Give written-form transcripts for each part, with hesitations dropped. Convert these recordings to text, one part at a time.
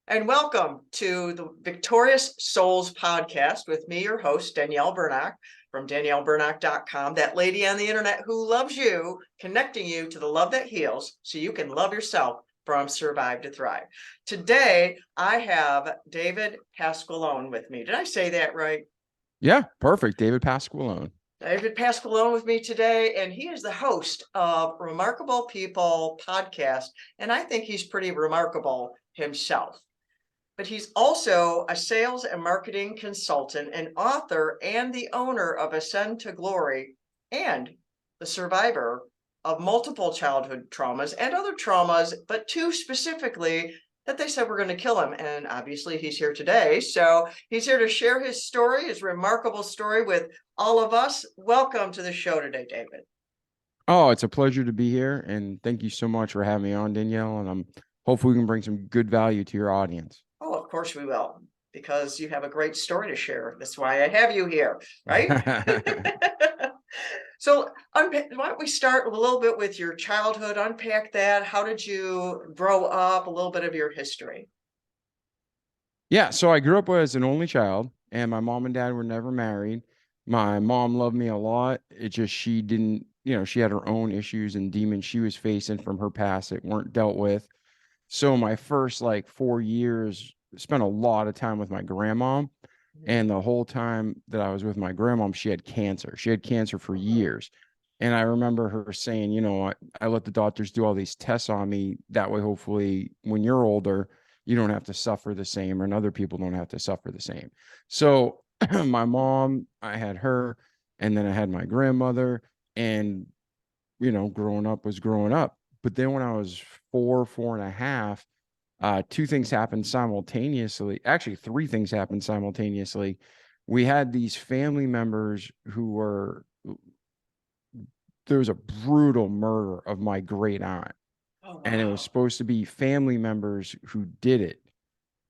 And welcome to the Victorious Souls podcast with me, your host, Danielle Bernack from daniellebernack.com, that lady on the internet who loves you, connecting you to the love that heals so you can love yourself from survive to thrive. Today, I have David Pasqualone with me. Did I say that right? Yeah, perfect. David Pasqualone. David Pasqualone with me today, and he is the host of Remarkable People podcast, and I think he's pretty remarkable himself. But he's also a sales and marketing consultant, an author, and the owner of Ascend to Glory, and the survivor of multiple childhood traumas and other traumas, but two specifically that they said were going to kill him. And obviously he's here today. So he's here to share his story, his remarkable story with all of us. Welcome to the show today, David. Oh, it's a pleasure to be here, and thank you so much for having me on, Danielle. And I'm hopefully we can bring some good value to your audience. Oh, of course we will, because you have a great story to share. That's why I have you here, right? So why don't we start a little bit with your childhood, unpack that. How did you grow up, a little bit of your history? Yeah, so I grew up as an only child, and my mom and dad were never married. My mom loved me a lot. It just she didn't, she had her own issues and demons she was facing from her past that weren't dealt with. So my first like 4 years spent a lot of time with my grandma. And the whole time that I was with my grandma, she had cancer. She had cancer for years. And I remember her saying, I let the doctors do all these tests on me. That way, hopefully, when you're older, you don't have to suffer the same, and other people don't have to suffer the same. So my mom, I had her, and then I had my grandmother. And, growing up was growing up. But then when I was 4 and a half, two things happened simultaneously. Actually, three things happened simultaneously. We had these family members who were, there was a brutal murder of my great aunt. Oh, And it was wow. supposed to be family members who did it.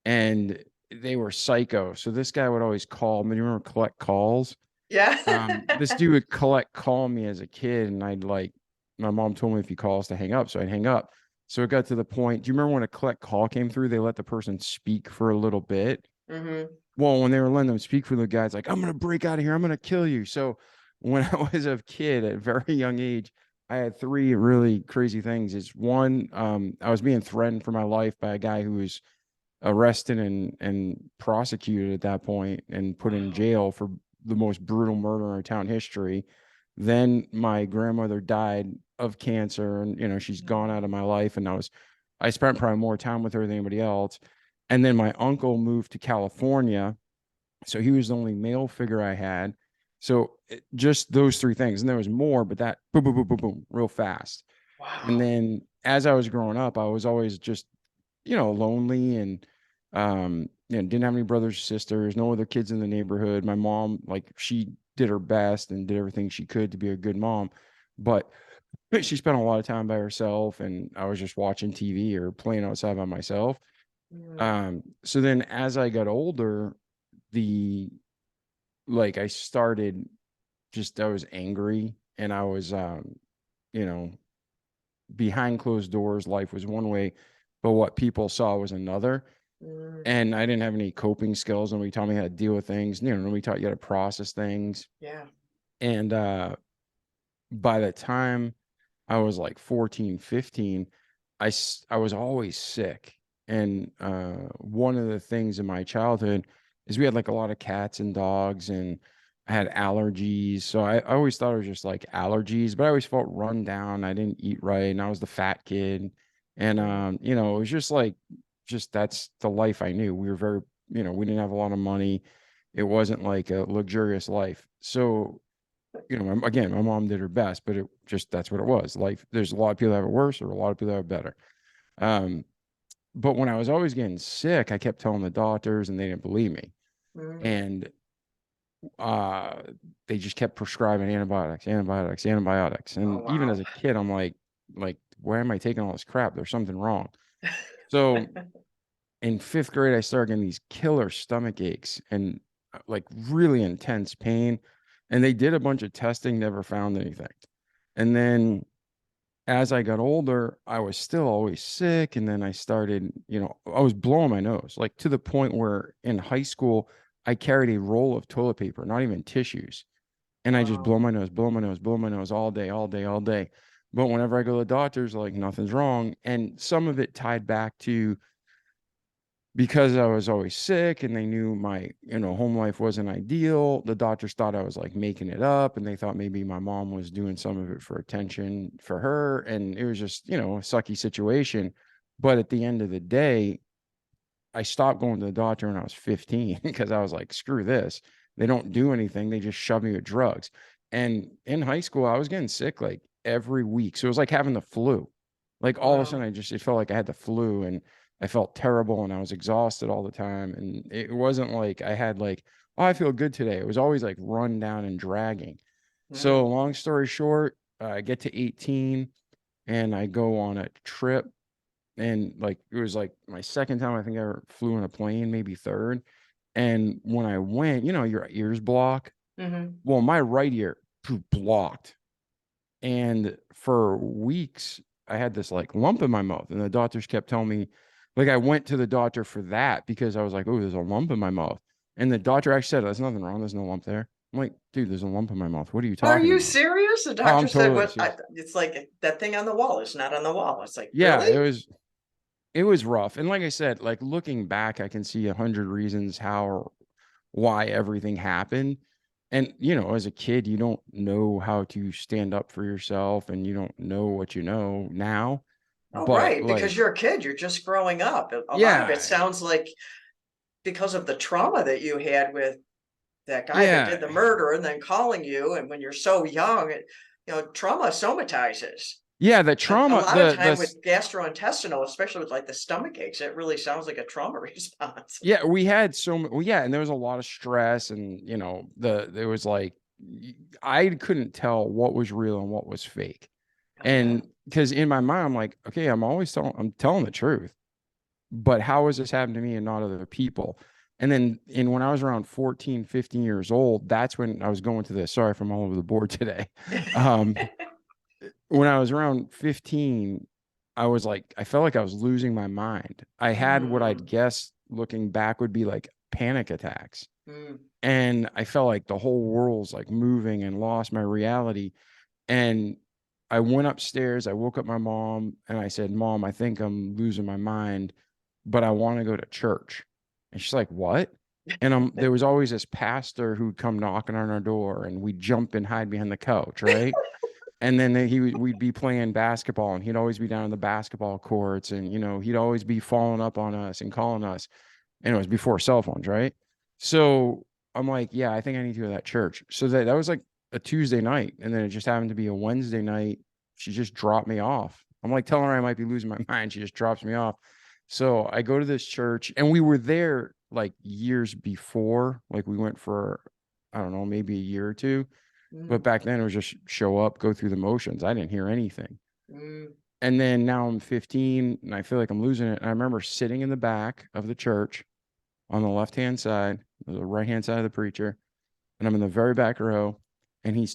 And they were psycho. So this guy would always call me. You remember collect calls? Yeah. This dude would call me as a kid, and my mom told me if he calls to hang up, so I'd hang up. So it got to the point. Do you remember when a collect call came through? They let the person speak for a little bit. Mm-hmm. Well, when they were letting them speak for the guy's like, I'm gonna break out of here, I'm gonna kill you. So when I was a kid at a very young age, I had three really crazy things. Is one, I was being threatened for my life by a guy who was arrested and prosecuted at that point and put in Wow. jail for the most brutal murder in our town history. Then my grandmother died of cancer, and she's gone out of my life. And I spent probably more time with her than anybody else. And then my uncle moved to California, so he was the only male figure I had. So just those three things, and there was more, but that boom, boom, boom, boom, boom, real fast. And Wow. then as I was growing up, I was always just lonely, and didn't have any brothers or sisters, no other kids in the neighborhood. My mom, like, she did her best and did everything she could to be a good mom, but she spent a lot of time by herself, and I was just watching TV or playing outside by myself. Mm. So then as I got older, the I started, just I was angry, and I was you know behind closed doors, life was one way, but what people saw was another. Mm. And I didn't have any coping skills. Nobody taught me how to deal with things. Nobody taught you how to process things. Yeah. And by the time I was like 14, 15, I was always sick. And one of the things in my childhood is we had like a lot of cats and dogs, and I had allergies. So I always thought it was just like allergies, but I always felt run down. I didn't eat right, and I was the fat kid. And Mm. it was just like, just that's the life I knew. We were very, we didn't have a lot of money. It wasn't like a luxurious life. So again, my mom did her best, but it just, that's what it was. Life, there's a lot of people that have it worse, or a lot of people that have it better. Um, but when I was always getting sick, I kept telling the doctors, and they didn't believe me. Mm. And uh, they just kept prescribing antibiotics, antibiotics, antibiotics. Oh, And even wow. as a kid, I'm like, why am I taking all this crap? There's something wrong. So in fifth grade, I started getting these killer stomach aches and like really intense pain. And they did a bunch of testing, never found anything. And then as I got older, I was still always sick. And then I started, I was blowing my nose, like to the point where in high school, I carried a roll of toilet paper, not even tissues. And I just Wow. blow my nose, blow my nose, blow my nose all day, all day, all day. But whenever I go to the doctors, like nothing's wrong. And some of it tied back to because I was always sick and they knew my, home life wasn't ideal. The doctors thought I was like making it up and they thought maybe my mom was doing some of it for attention for her. And it was just, a sucky situation. But at the end of the day, I stopped going to the doctor when I was 15 because I was like, screw this. They don't do anything. They just shove me with drugs. And in high school, I was getting sick like every week. So it was like having the flu. Like all of a Wow. sudden, it felt like I had the flu and I felt terrible and I was exhausted all the time. And it wasn't like I had like, oh, I feel good today. It was always like run down and dragging. So Mm. long story short, I get to 18 and I go on a trip and like it was like my second time I think I ever flew in a plane, maybe third. And when I went, your ears block. Hmm. Well, my right ear blocked. And for weeks, I had this like lump in my mouth. And the doctors kept telling me, like, I went to the doctor for that because I was like, oh, there's a lump in my mouth. And the doctor actually said, there's nothing wrong. There's no lump there. I'm like, dude, there's a lump in my mouth. What are you Are talking you about? serious? The Oh, doctor I'm said, totally "What? serious. It's like that thing on the wall is not on the wall." It's like, Yeah, really? it was rough. And like I said, like looking back, I can see 100 reasons how or why everything happened. And, as a kid, you don't know how to stand up for yourself and you don't know what you know now. Oh, But right. Because like, you're a kid, you're just growing up. A lot of it yeah, sounds like because of the trauma that you had with that guy that yeah, did the murder and then calling you. And when you're so young, trauma somatizes. yeah, the A trauma, lot of time with gastrointestinal, especially with like the stomach aches, it really sounds like a trauma response. yeah, we had well, yeah, and there was a lot of stress and, there was like, I couldn't tell what was real and what was fake. Oh, yeah. And because in my mind, I'm like, okay, I'm telling the truth. But how is this happening to me and not other people? And then when I was around 14, 15 years old, that's when I was going to this. Sorry if I'm all over the board today. Um, when I was around 15, I felt like I was losing my mind. I had what I'd Mm, guess looking back would be like panic attacks. mm. And I felt like the whole world's like moving and lost my reality. And I went upstairs, I woke up my mom and I said, Mom, I think I'm losing my mind, but I want to go to church. And she's like, What? And there was always this pastor who'd come knocking on our door and we'd jump and hide behind the couch, right? And then we'd be playing basketball and he'd always be down in the basketball courts and, he'd always be following up on us and calling us. And it was before cell phones, right? So I'm like, yeah, I think I need to go to that church. So that was like a Tuesday night. And then it just happened to be a Wednesday night. She just dropped me off. I'm like telling her I might be losing my mind. She just drops me off. So I go to this church and we were there like years before. Like we went for, I don't know, maybe a year or two. But Mm, back then it was just show up, go through the motions. I didn't hear anything. mm. And then now I'm 15 and I feel like I'm losing it. And I remember sitting in the back of the church on the left-hand side, the right-hand side of the preacher, and I'm in the very back row, and he's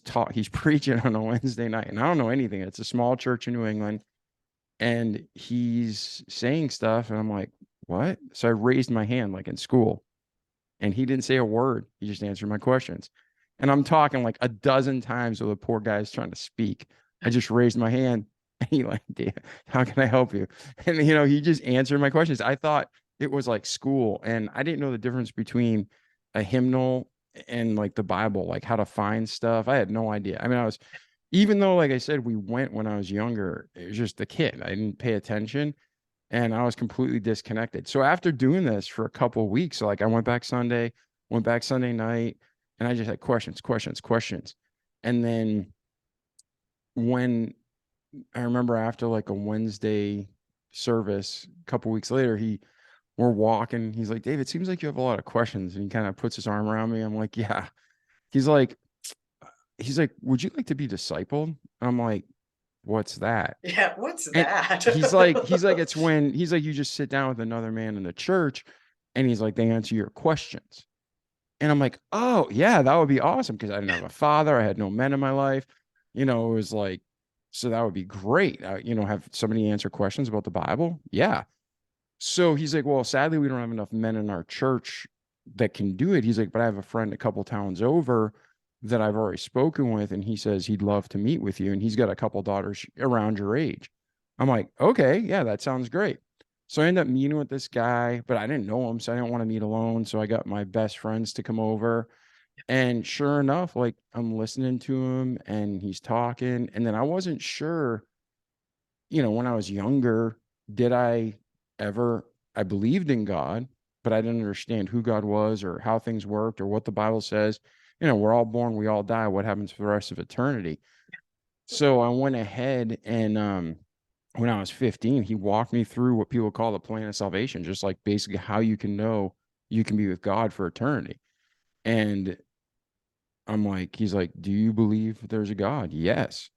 preaching on a Wednesday night, and I don't know anything. It's a small church in New England, and he's saying stuff, and I'm like, what? So I raised my hand like in school, and he didn't say a word. He just answered my questions. And I'm talking like a dozen times while the poor guy is trying to speak. I just raised my hand and he like, "Damn, how can I help you?" And he just answered my questions. I thought it was like school and I didn't know the difference between a hymnal and like the Bible, like how to find stuff. I had no idea. I mean, even though, like I said, we went when I was younger, it was just a kid. I didn't pay attention and I was completely disconnected. So after doing this for a couple of weeks, like I went back Sunday night, and I just had questions, questions, questions. And then when I remember after like a Wednesday service, a couple weeks later, we're walking. He's like, Dave, it seems like you have a lot of questions. And he kind of puts his arm around me. I'm like, yeah. He's like, would you like to be discipled? And I'm like, what's that? Yeah, what's And that? he's like, you just sit down with another man in the church and he's like, they answer your questions. And I'm like, oh yeah, that would be awesome. Cause I didn't have a father. I had no men in my life. It was like, So that would be great. Have somebody answer questions about the Bible. Yeah. So he's like, well, sadly, we don't have enough men in our church that can do it. He's like, but I have a friend a couple towns over that I've already spoken with, and he says he'd love to meet with you. And he's got a couple daughters around your age. I'm like, okay, yeah, that sounds great. So I ended up meeting with this guy, but I didn't know him, so I didn't want to meet alone. So I got my best friends to come over. And sure enough, like I'm listening to him and he's talking. And then I wasn't sure, when I was younger, did I ever, I believed in God, but I didn't understand who God was or how things worked or what the Bible says. We're all born, we all die. What happens for the rest of eternity? So I went ahead and, when I was 15, he walked me through what people call the plan of salvation, just like basically how you can know you can be with God for eternity. And he's like, do you believe there's a God? Yes.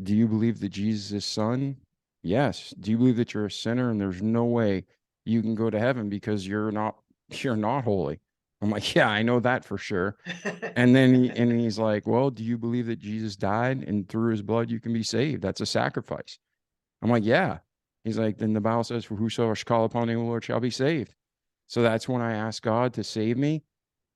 Do you believe that Jesus is son? Yes. Do you believe that you're a sinner and there's no way you can go to heaven because you're not holy? I'm like, yeah, I know that for sure. And then he's like, well, do you believe that Jesus died and through his blood you can be saved? That's a sacrifice. I'm like, yeah. He's like, then the Bible says, for whosoever shall call upon the name of the Lord shall be saved. So that's when I asked God to save me.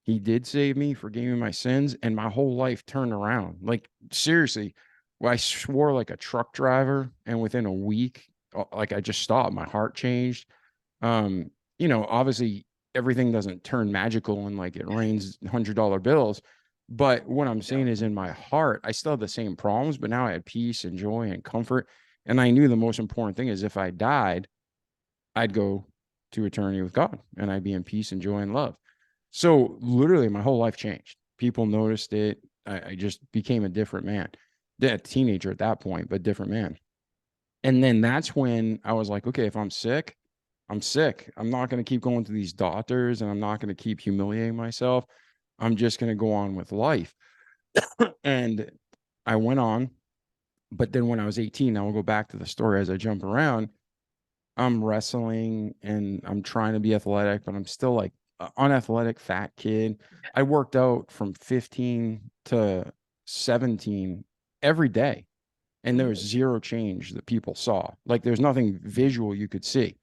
He did save me, forgave me my sins, and my whole life turned around. Like, seriously, I swore like a truck driver, and within a week, like I just stopped. My heart changed. Obviously everything doesn't turn magical and like it rains $100 bills. But what I'm saying is in my heart, I still have the same problems, but now I had peace and joy and comfort. And I knew the most important thing is if I died, I'd go to eternity with God and I'd be in peace and joy and love. So literally my whole life changed. People noticed it. I just became a different man. A teenager at that point, but different man. And then that's when I was like, okay, if I'm sick, I'm sick. I'm not going to keep going to these doctors and I'm not going to keep humiliating myself. I'm just going to go on with life. And I went on. But then when I was 18, now we'll go back to the story as I jump around. I'm wrestling and I'm trying to be athletic, but I'm still like an unathletic fat kid. I worked out from 15 to 17 every day, and there was zero change that people saw. Like there's nothing visual you could see.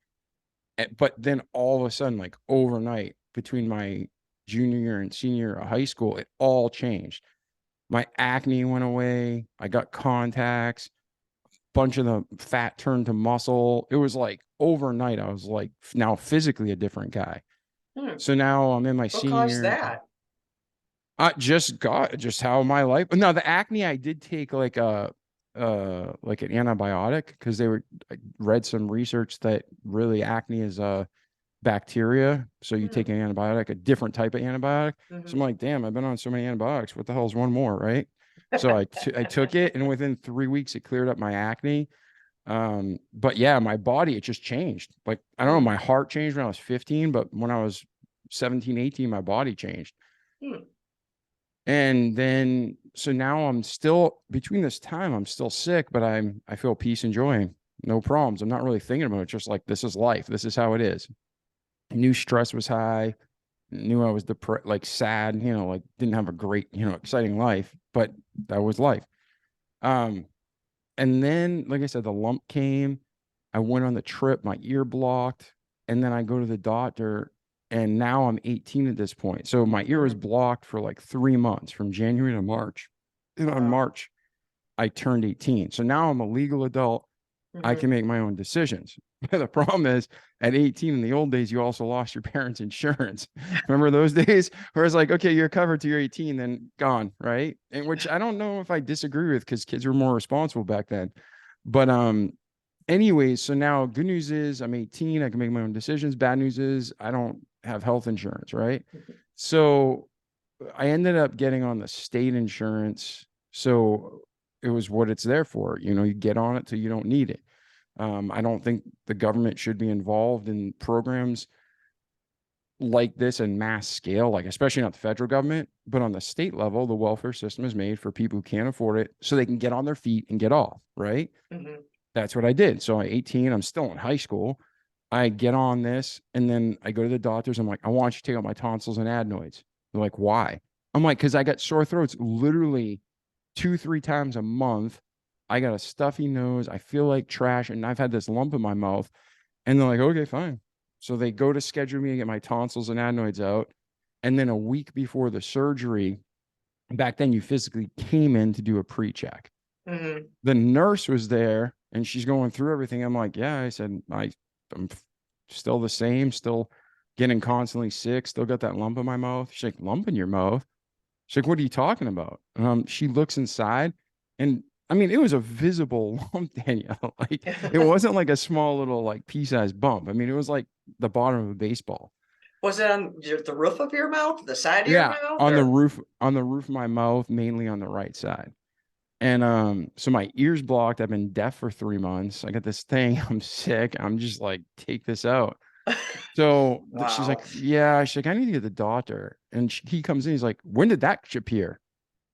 But then all of a sudden, like overnight, between my junior year and senior year of high school, it all changed. My acne went away. I got contacts. Bunch of the fat turned to muscle. It was like overnight. I was like now physically a different guy. So now I'm in my What senior caused year. that? I just how my life. No, the acne I did take like like an antibiotic because I read some research that really acne is a bacteria. So you take an antibiotic, a different type of antibiotic. So I'm like, damn, I've been on so many antibiotics. What the hell is one more, right? So I took it, and within 3 weeks, it cleared up my acne. But yeah, my body, it just changed. Like, I don't know, my heart changed when I was 15, but when I was 17, 18, my body changed. And then, so now I'm still, between this time, I'm still sick, but I feel peace and joy. No problems. I'm not really thinking about it. Just like, this is life. This is how it is. Knew stress was high, knew I was depressed, like sad, like didn't have a great, exciting life, but that was life. And then, like I said, the lump came. I went on the trip, my ear blocked, and then I go to the doctor, and now I'm 18 at this point. So my ear was blocked for like 3 months from January to March. And on March, I turned 18. So now I'm a legal adult. I can make my own decisions. The problem is at 18 in the old days, you also lost your parents' insurance. Remember those days where it's like, okay, you're covered till you're 18, then gone, right? And which I don't know if I disagree with because kids were more responsible back then. But anyways, so now good news is I'm 18, I can make my own decisions. Bad news is I don't have health insurance, right? So I ended up getting on the state insurance. So it was what it's there for. You get on it till you don't need it. I don't think the government should be involved in programs like this in mass scale, like especially not the federal government, but on the state level, the welfare system is made for people who can't afford it so they can get on their feet and get off, right? That's what I did. So at 18, I'm still in high school. I get on this and then I go to the doctors. I'm like, I want you to take out my tonsils and adenoids. They're like, why? I'm like, because I got sore throats literally 2-3 times a month. I got a stuffy nose. I feel like trash. And I've had this lump in my mouth. And they're like, okay, fine. So they go to schedule me to get my tonsils and adenoids out. And then a week before the surgery, back then you physically came in to do a pre-check. Mhm. The nurse was there and she's going through everything. I'm like, yeah, I said, I'm still the same, still getting constantly sick, still got that lump in my mouth. She's like, lump in your mouth? She's like, what are you talking about? She looks inside and I mean, it was a visible lump, Danielle. Like it wasn't like a small little like pea-sized bump. I mean, it was like the bottom of a baseball. Was it on the roof of your mouth, the side of your Yeah, mouth, on the or? roof, on the roof of my mouth, mainly on the right side. And so my ears blocked. I've been deaf for 3 months. I got this thing. I'm sick. I'm just like, take this out. So she's Wow. like, yeah, she's like, I need to get the doctor. And he comes in. He's like, when did that appear?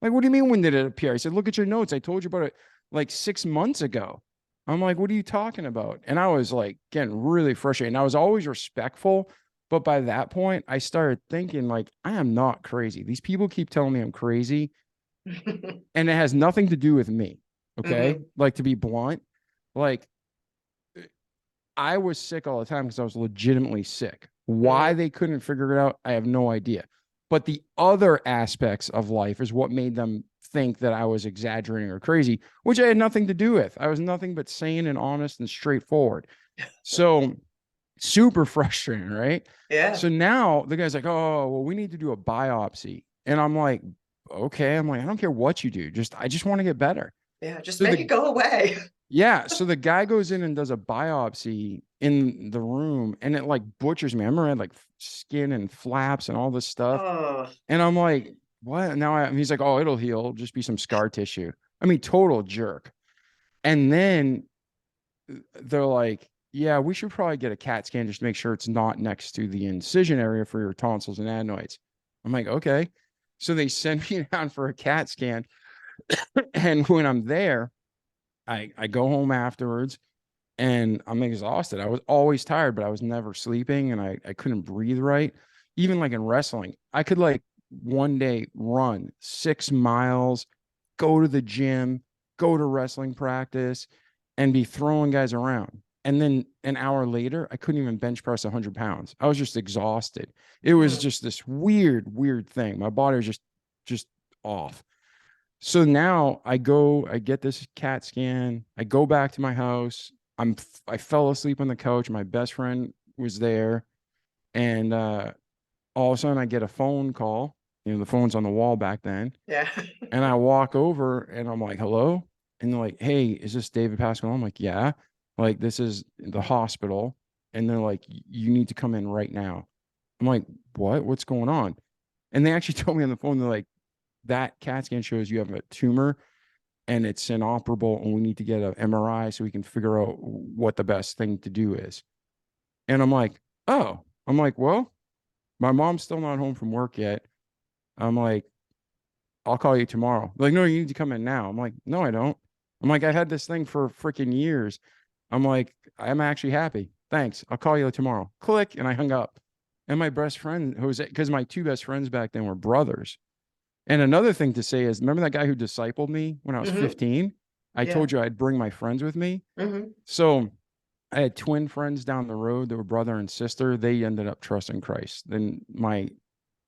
Like, what do you mean, when did it appear? I said, look at your notes. I told you about it like 6 months ago. I'm like, what are you talking about? And I was like getting really frustrated. And I was always respectful. But by that point, I started thinking, like, I am not crazy. These people keep telling me I'm crazy, and it has nothing to do with me. Okay. Mhm. Like, to be blunt, like, I was sick all the time because I was legitimately sick. Why Mhm. they couldn't figure it out, I have no idea. But the other aspects of life is what made them think that I was exaggerating or crazy, which I had nothing to do with. I was nothing but sane and honest and straightforward. So super frustrating, right? Yeah. So now the guy's like, oh, well, we need to do a biopsy. And I'm like, okay. I'm like, I don't care what you do. I just want to get better. Yeah. Just So make it go away. yeah, so the guy goes in and does a biopsy in the room and it like butchers me. I remember I had like skin and flaps and all this stuff. Oh. And I'm like, what? He's like, oh, it'll heal, just be some scar tissue. I mean, total jerk. And then they're like, yeah, we should probably get a CAT scan just to make sure it's not next to the incision area for your tonsils and adenoids. I'm like, okay. So they send me down for a CAT scan. And when I'm there, I go home afterwards and I'm exhausted. I was always tired, but I was never sleeping and I couldn't breathe right. Even like in wrestling, I could like one day run 6 miles, go to the gym, go to wrestling practice, and be throwing guys around. And then an hour later, I couldn't even bench press 100 pounds. I was just exhausted. It was Mm. just this weird thing. My body was just off. So now I get this CAT scan. I go back to my house. I fell asleep on the couch. My best friend was there. And all of a sudden I get a phone call. You know, the phone's on the wall back then. Yeah. And I walk over and I'm like, hello? And they're like, hey, is this David Pasqualone? I'm like, yeah. Like, this is the hospital. And they're like, you need to come in right now. I'm like, what? What's going on? And they actually told me on the phone, they're like, that CAT scan shows you have a tumor and it's inoperable and we need to get an MRI so we can figure out what the best thing to do is. And I'm like, oh, I'm like, well, my mom's still not home from work yet. I'm like, I'll call you tomorrow. They're like, no, you need to come in now. I'm like, no, I don't. I'm like, I had this thing for freaking years. I'm like, I'm actually happy. Thanks. I'll call you tomorrow. Click. And I hung up. And my best friend, Jose, because my two best friends back then were brothers. And another thing to say is, remember that guy who discipled me when I was Mhm. 15? I Yeah. told you I'd bring my friends with me. Mhm. So I had twin friends down the road that were brother and sister. They ended up trusting Christ. Then my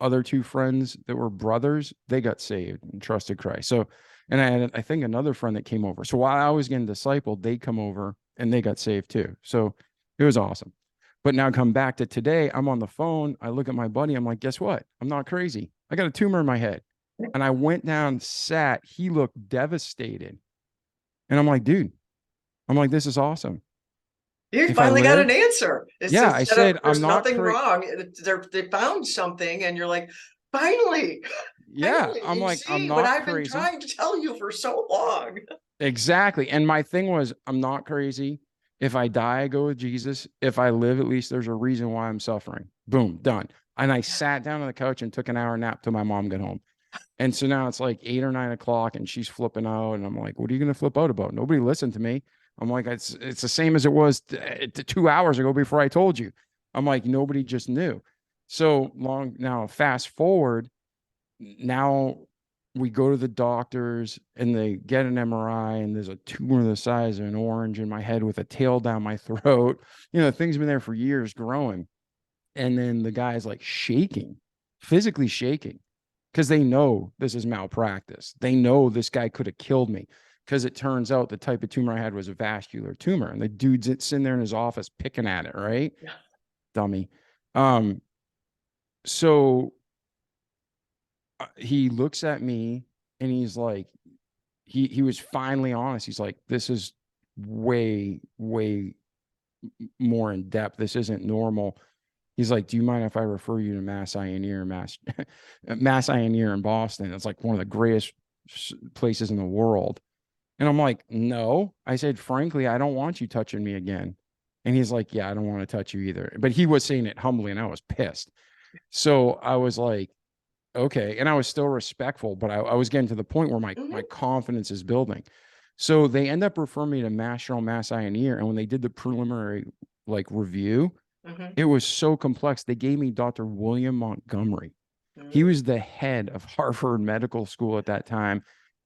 other two friends that were brothers, they got saved and trusted Christ. So, and I had, I think, another friend that came over. So while I was getting discipled, they come over and they got saved too. So it was awesome. But now come back to today, I'm on the phone. I look at my buddy. I'm like, guess what? I'm not crazy. I got a tumor in my head. And I went down, sat. He looked devastated. And I'm like, dude, I'm like, this is awesome. You If I finally got live, an answer. It's yeah, I instead of said, I'm there's not nothing crazy. wrong. They found something, and you're like, finally, Yeah, finally, I'm you like, I'm see what not I've been crazy. trying to tell you for so long. Exactly. And my thing was, I'm not crazy. If I die, I go with Jesus. If I live, at least there's a reason why I'm suffering. Boom, done. And I sat down on the couch and took an hour nap till my mom got home. And so now it's like 8 or 9 o'clock and she's flipping out. And I'm like, what are you going to flip out about? Nobody listened to me. I'm like, it's the same as it was 2 hours ago before I told you. I'm like, nobody just knew. So long now, fast forward now, we go to the doctors and they get an MRI and there's a tumor the size of an orange in my head with a tail down my throat. Things been there for years growing. And then the guy's like shaking, physically shaking, because they know this is malpractice. They know this guy could have killed me, because it turns out the type of tumor I had was a vascular tumor. And the dude's sitting there in his office picking at it, right? Yeah. Dummy. So he looks at me and he's like, he was finally honest. He's like, this is way, way more in depth. This isn't normal. He's like, do you mind if I refer you to Mass Eye and Ear, Mass Eye and Ear in Boston? It's like one of the greatest places in the world. And I'm like, no. I said, frankly, I don't want you touching me again. And he's like, yeah, I don't want to touch you either. But he was saying it humbly, and I was pissed. So I was like, okay. And I was still respectful, but I was getting to the point where my confidence is building. So they end up referring me to Mass Eye and Ear. And when they did the preliminary review, it was so complex. They gave me Dr. William Montgomery. He was the head of Harvard Medical School at that time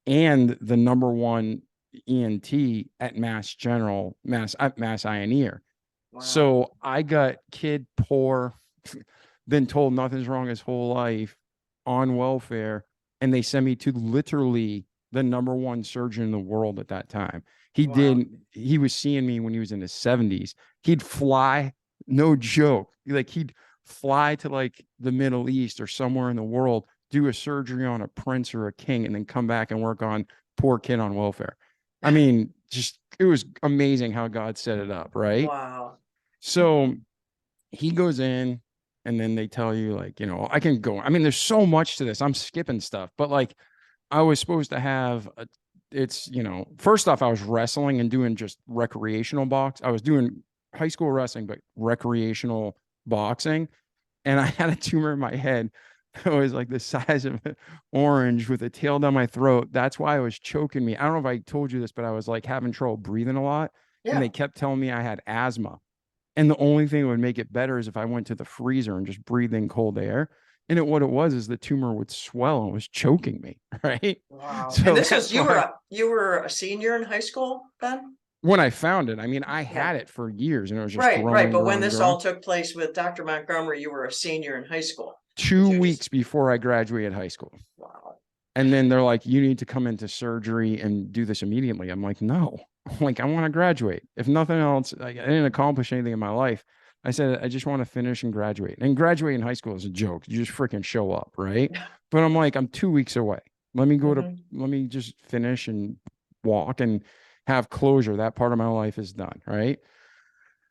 and the #1 ENT at Mass Eye and Ear. Wow. So I got kid poor, been told nothing's wrong his whole life, on welfare, and they sent me to literally the #1 surgeon in the world at that time. He was seeing me when he was in his 70s. He'd fly, no joke. He'd fly to the Middle East or somewhere in the world, do a surgery on a prince or a king, and then come back and work on poor kid on welfare. I mean, it was amazing how God set it up, right? Wow. So he goes in, and then they tell you, I can go. I mean, there's so much to this. I'm skipping stuff, but I was supposed to have first off, I was wrestling and doing just recreational box. I was doing high school wrestling, but recreational boxing. And I had a tumor in my head that was the size of an orange with a tail down my throat. That's why it was choking me. I don't know if I told you this, but I was having trouble breathing a lot. Yeah. And they kept telling me I had asthma. And the only thing that would make it better is if I went to the freezer and just breathed in cold air. And what it was is the tumor would swell and was choking me. Right. Wow. So and this is, you were a senior in high school then? When I found it, I mean, I had it for years and it was just right. But when this all took place with Dr. Montgomery, you were a senior in high school. 2 weeks before I graduated high school. Wow. And then they're like, you need to come into surgery and do this immediately. I'm like, no, I want to graduate. If nothing else, I didn't accomplish anything in my life. I said, I just want to finish and graduate. And graduating high school is a joke. You just freaking show up, right? But I'm like, I'm 2 weeks away. Let me just finish and walk and have closure. That part of my life is done, right?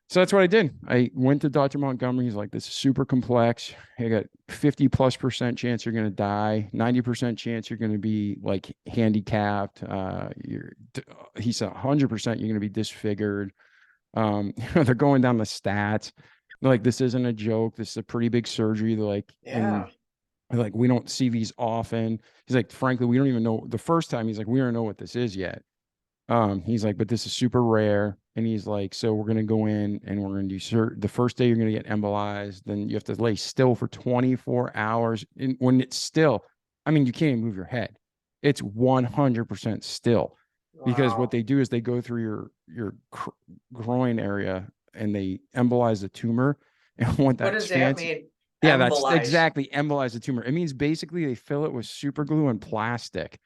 So that's what I did. I went to Dr. Montgomery. He's like, this is super complex. You got 50+% chance you're going to die, 90% chance you're going to be handicapped. He said 100% you're going to be disfigured. They're going down the stats. They're like, this isn't a joke. This is a pretty big surgery. They're like, yeah. And we don't see these often. He's like, frankly, we don't even know. The first time, he's like, we don't know what this is yet. He's like, but this is super rare. And he's like, so we're going to go in and we're going to do the first day you're going to get embolized. Then you have to lay still for 24 hours. And when it's still, I mean, you can't even move your head. It's 100% still. Wow. Because what they do is they go through your groin area and they embolize the tumor. And what does that mean? Yeah, that's exactly, embolize the tumor. It means basically they fill it with super glue and plastic.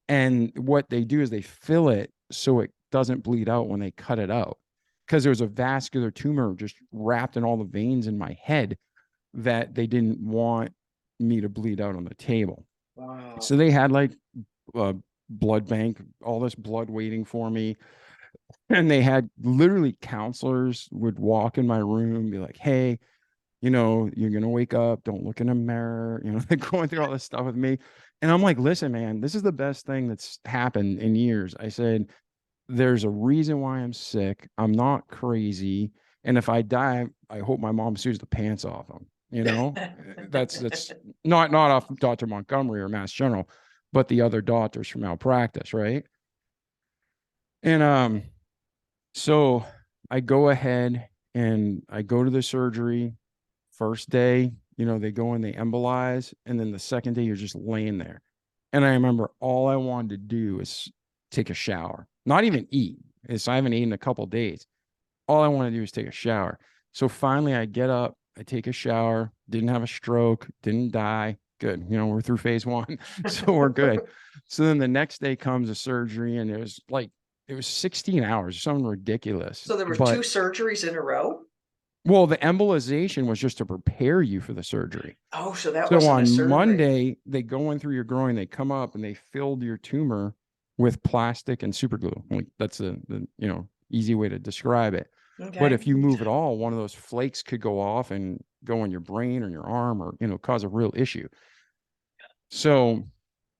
And what they do is they fill it so it doesn't bleed out when they cut it out. Because there was a vascular tumor just wrapped in all the veins in my head that they didn't want me to bleed out on the table. Wow. So they had a blood bank, all this blood waiting for me. And they had literally counselors would walk in my room, be like, hey, you're going to wake up. Don't look in a mirror. They're going through all this stuff with me. And I'm like, listen, man, this is the best thing that's happened in years. I said, there's a reason why I'm sick. I'm not crazy. And if I die, I hope my mom sues the pants off them. That's not off Dr. Montgomery or Mass General, but the other doctors for malpractice. Right. And, so I go ahead and I go to the surgery. First day, they go and they embolize. And then the second day, you're just laying there. And I remember all I wanted to do was take a shower, not even eat. I haven't eaten in a couple days. All I want to do is take a shower. So finally I get up, I take a shower, didn't have a stroke, didn't die. Good. We're through phase one. So we're good. So then the next day comes a surgery, and it was 16 hours, something ridiculous. So there were two But surgeries in a row? well, the embolization was just to prepare you for the surgery. Oh, so that So wasn't a on surgery. Monday, they go in through your groin, they come up and they filled your tumor with plastic and super glue. Like that's the easy way to describe it. But Okay. if you move at all, one of those flakes could go off and go in your brain or your arm, or cause a real issue. So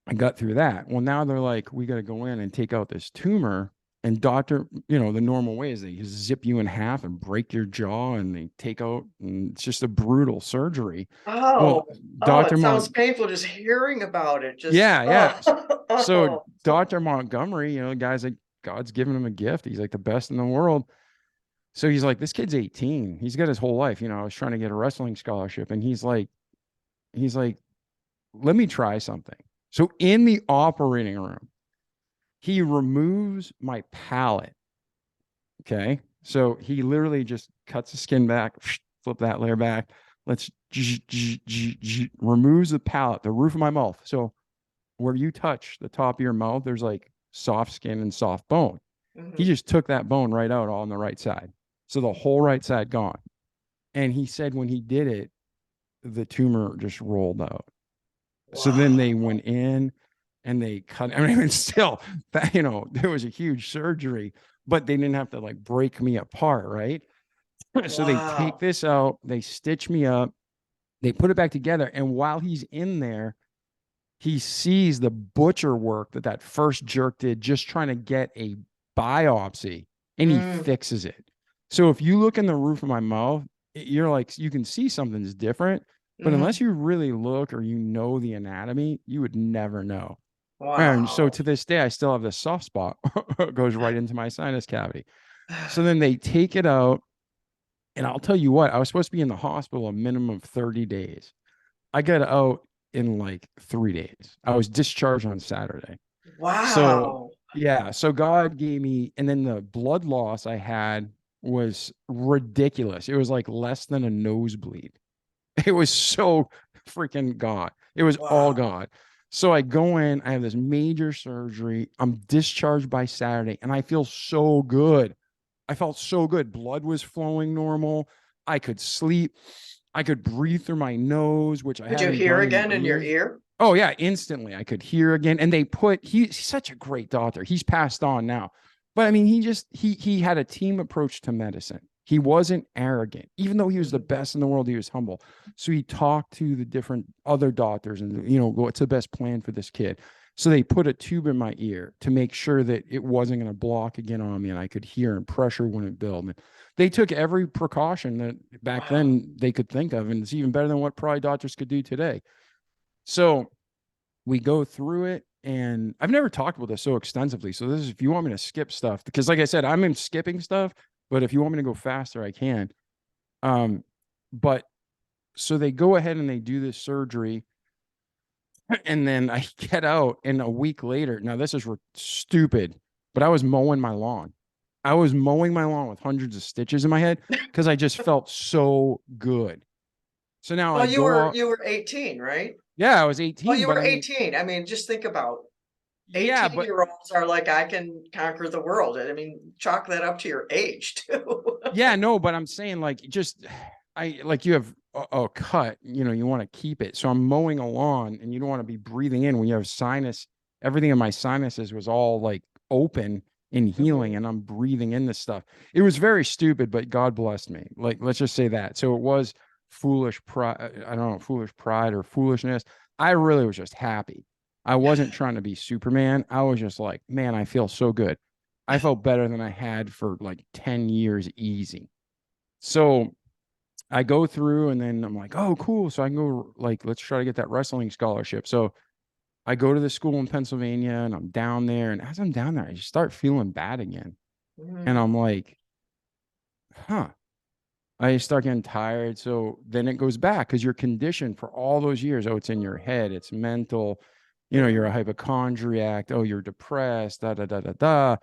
I got through that. Well, now they're like, we got to go in and take out this tumor. And doctor, the normal way is they zip you in half and break your jaw, and they take out, and it's just a brutal surgery. Oh, Well, oh, Dr. it sounds painful just hearing about it. Just, Yeah, yeah. oh, So oh. Dr. Montgomery, the guy's like, God's given him a gift. He's like the best in the world. So he's like, this kid's 18. He's got his whole life. I was trying to get a wrestling scholarship. And he's like, let me try something. So in the operating room, he removes my palate. Okay. So he literally just cuts the skin back, flip that layer back. Let's removes the palate, the roof of my mouth. So where you touch the top of your mouth, there's like soft skin and soft bone. He Mhm. just took that bone right out on the right side. So the whole right side gone. And he said when he did it, the tumor just rolled out. So then they Wow. went in and they cut. I mean, still, there was a huge surgery, but they didn't have to like break me apart, right? So they take Wow. this out, they stitch me up, they put it back together. And while he's in there, he sees the butcher work that first jerk did, just trying to get a biopsy, and he Mm, fixes it. So if you look in the roof of my mouth, you're like, you can see something's different, but unless mhm. you really look or the anatomy, you would never know. And so Wow. to this day, I still have this soft spot. It goes right into my sinus cavity. So then they take it out, and I'll tell you what, I was supposed to be in the hospital a minimum of 30 days. I got out in like 3 days. I was discharged on Saturday. So Wow. yeah, so God gave me, and then the blood loss I had was ridiculous. It was like less than a nosebleed. It was so freaking gone. It was all Wow. gone. So I go in, I have this major surgery. I'm discharged by Saturday, and I feel so good. I felt so good. Blood was flowing normal. I could sleep. I could breathe through my nose, which I Could you hadn't hear done in again in your years. ear? Oh yeah, instantly I could hear again. And he's such a great doctor. He's passed on now. But I mean, he had a team approach to medicine. He wasn't arrogant. Even though he was the Mhm. best in the world, he was humble. So he talked to the different other doctors and what's the best plan for this kid. So they put a tube in my ear to make sure that it wasn't going to block again on me, and I could hear, and pressure wouldn't build. And they took every precaution that back Wow. then they could think of, and it's even better than what probably doctors could do today. So we go through it, and I've never talked about this so extensively. So this is, if you want me to skip stuff, because like I said, I'm in skipping stuff, but if you want me to go faster, I can. Um, but so they go ahead and they do this surgery, and then I get out, and a week later, now this is stupid, but I was mowing my lawn. I was mowing my lawn with hundreds of stitches in my head because I just felt so good. So now I Well, go out. you were 18, right? Yeah, I was Well, 18, you but were I mean, 18. I mean, just think about yeah, but 18-year-olds are like, I can conquer the world. I mean, chalk that up to your age too. yeah, no, but I'm saying like just like you have a cut, you want to keep it. So I'm mowing a lawn, and you don't want to be breathing in when you have sinus. Everything in my sinuses was all like open and healing, Mhm. and I'm breathing in this stuff. It was very stupid, but God blessed me. Like, let's just say that. So it was foolish pride. I don't know, foolish pride or foolishness. I really was just happy. I wasn't trying to be Superman. I was just like, man, I feel so good. I felt better than I had for like 10 years easy. So I go through, and then I'm like, oh, cool. So I can go, like, let's try to get that wrestling scholarship. So I go to the school in Pennsylvania, and I'm down there. And as I'm down there, I just start feeling bad again. And Mhm. I'm like, huh. I start getting tired. So then it goes back because you're conditioned for all those years. Oh, it's in your head, it's mental. You know, you're a hypochondriac. Oh, you're depressed, da, da, da, da, da.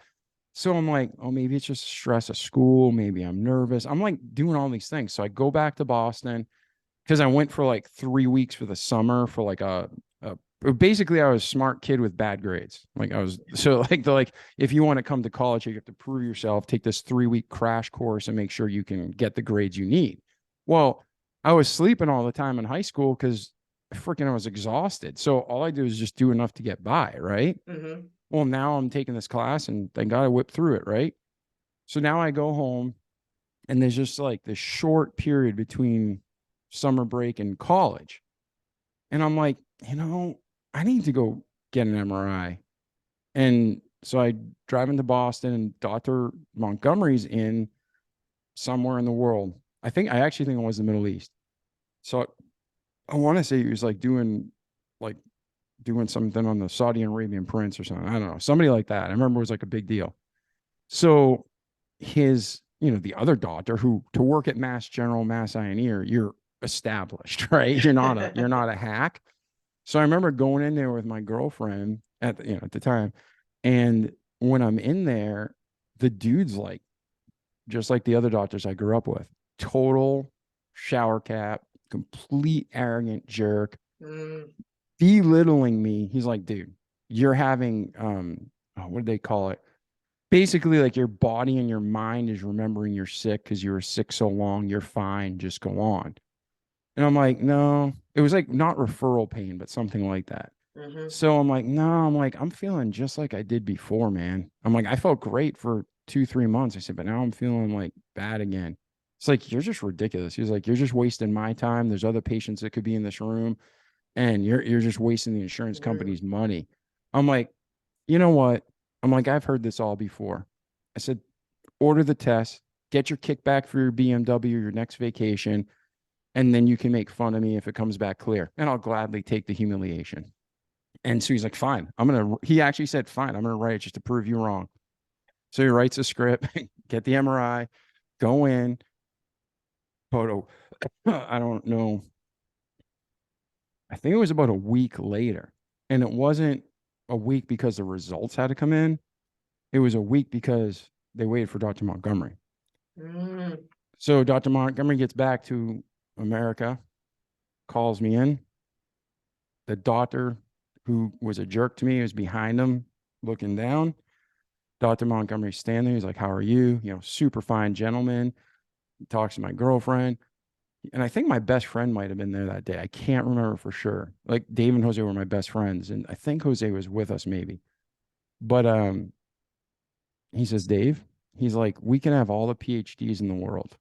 So I'm like, oh, maybe it's just stress of school. Maybe I'm nervous. I'm like doing all these things. So I go back to Boston because I went for like 3 weeks for the summer for like basically I was a smart kid with bad grades. Like I was, so like if you want to come to college, you have to prove yourself, take this 3 week crash course and make sure you can get the grades you need. Well, I was sleeping all the time in high school because freaking I was exhausted. So all I do is just do enough to get by, right? Mm-hmm. Well, now I'm taking this class and thank God I whipped through it, right? So now I go home and there's just like this short period between summer break and college. And I'm like, I need to go get an MRI. And so I drive into Boston and Dr. Montgomery's in somewhere in the world. I actually think it was the Middle East. So I want to say he was like doing something on the Saudi Arabian prince or something. I don't know. Somebody like that. I remember it was like a big deal. So the other doctor who to work at Mass General, Mass Ioneer, you're established, right? You're not a hack. So I remember going in there with my girlfriend at the time. And when I'm in there, the dude's like, just like the other doctors I grew up with, total shower cap, complete arrogant jerk, Mm. belittling me. He's like, dude, you're having, what do they call it? Basically, like your body and your mind is remembering you're sick because you were sick so long. You're fine. Just go on. And I'm like, no, it was like not referral pain, but something like that. Mm-hmm. So I'm like, no, I'm feeling just like I did before, man. I'm like, I felt great for 2, 3 months. I said, but now I'm feeling like bad again. It's like, you're just ridiculous. He's like, you're just wasting my time. There's other patients that could be in this room and you're just wasting the insurance Mm. company's money. I'm like, you know what? I'm like, I've heard this all before. I said, order the test, get your kickback for your BMW, your next vacation, and then you can make fun of me if it comes back clear. And I'll gladly take the humiliation. And so he's like, fine, he actually said, fine, I'm going to write it just to prove you wrong. So he writes a script, get the MRI, go in, photo. I don't know. I think it was about a week later. And it wasn't a week because the results had to come in. It was a week because they waited for Dr. Montgomery. Mm. So Dr. Montgomery gets back to America, calls me in. The doctor who was a jerk to me was behind him looking down. Dr. Montgomery standing. He's like, how are you? Super fine gentleman. He talks to my girlfriend. And I think my best friend might have been there that day. I can't remember for sure. Like Dave and Jose were my best friends. And I think Jose was with us maybe. But he says, Dave, he's like, we can have all the PhDs in the world.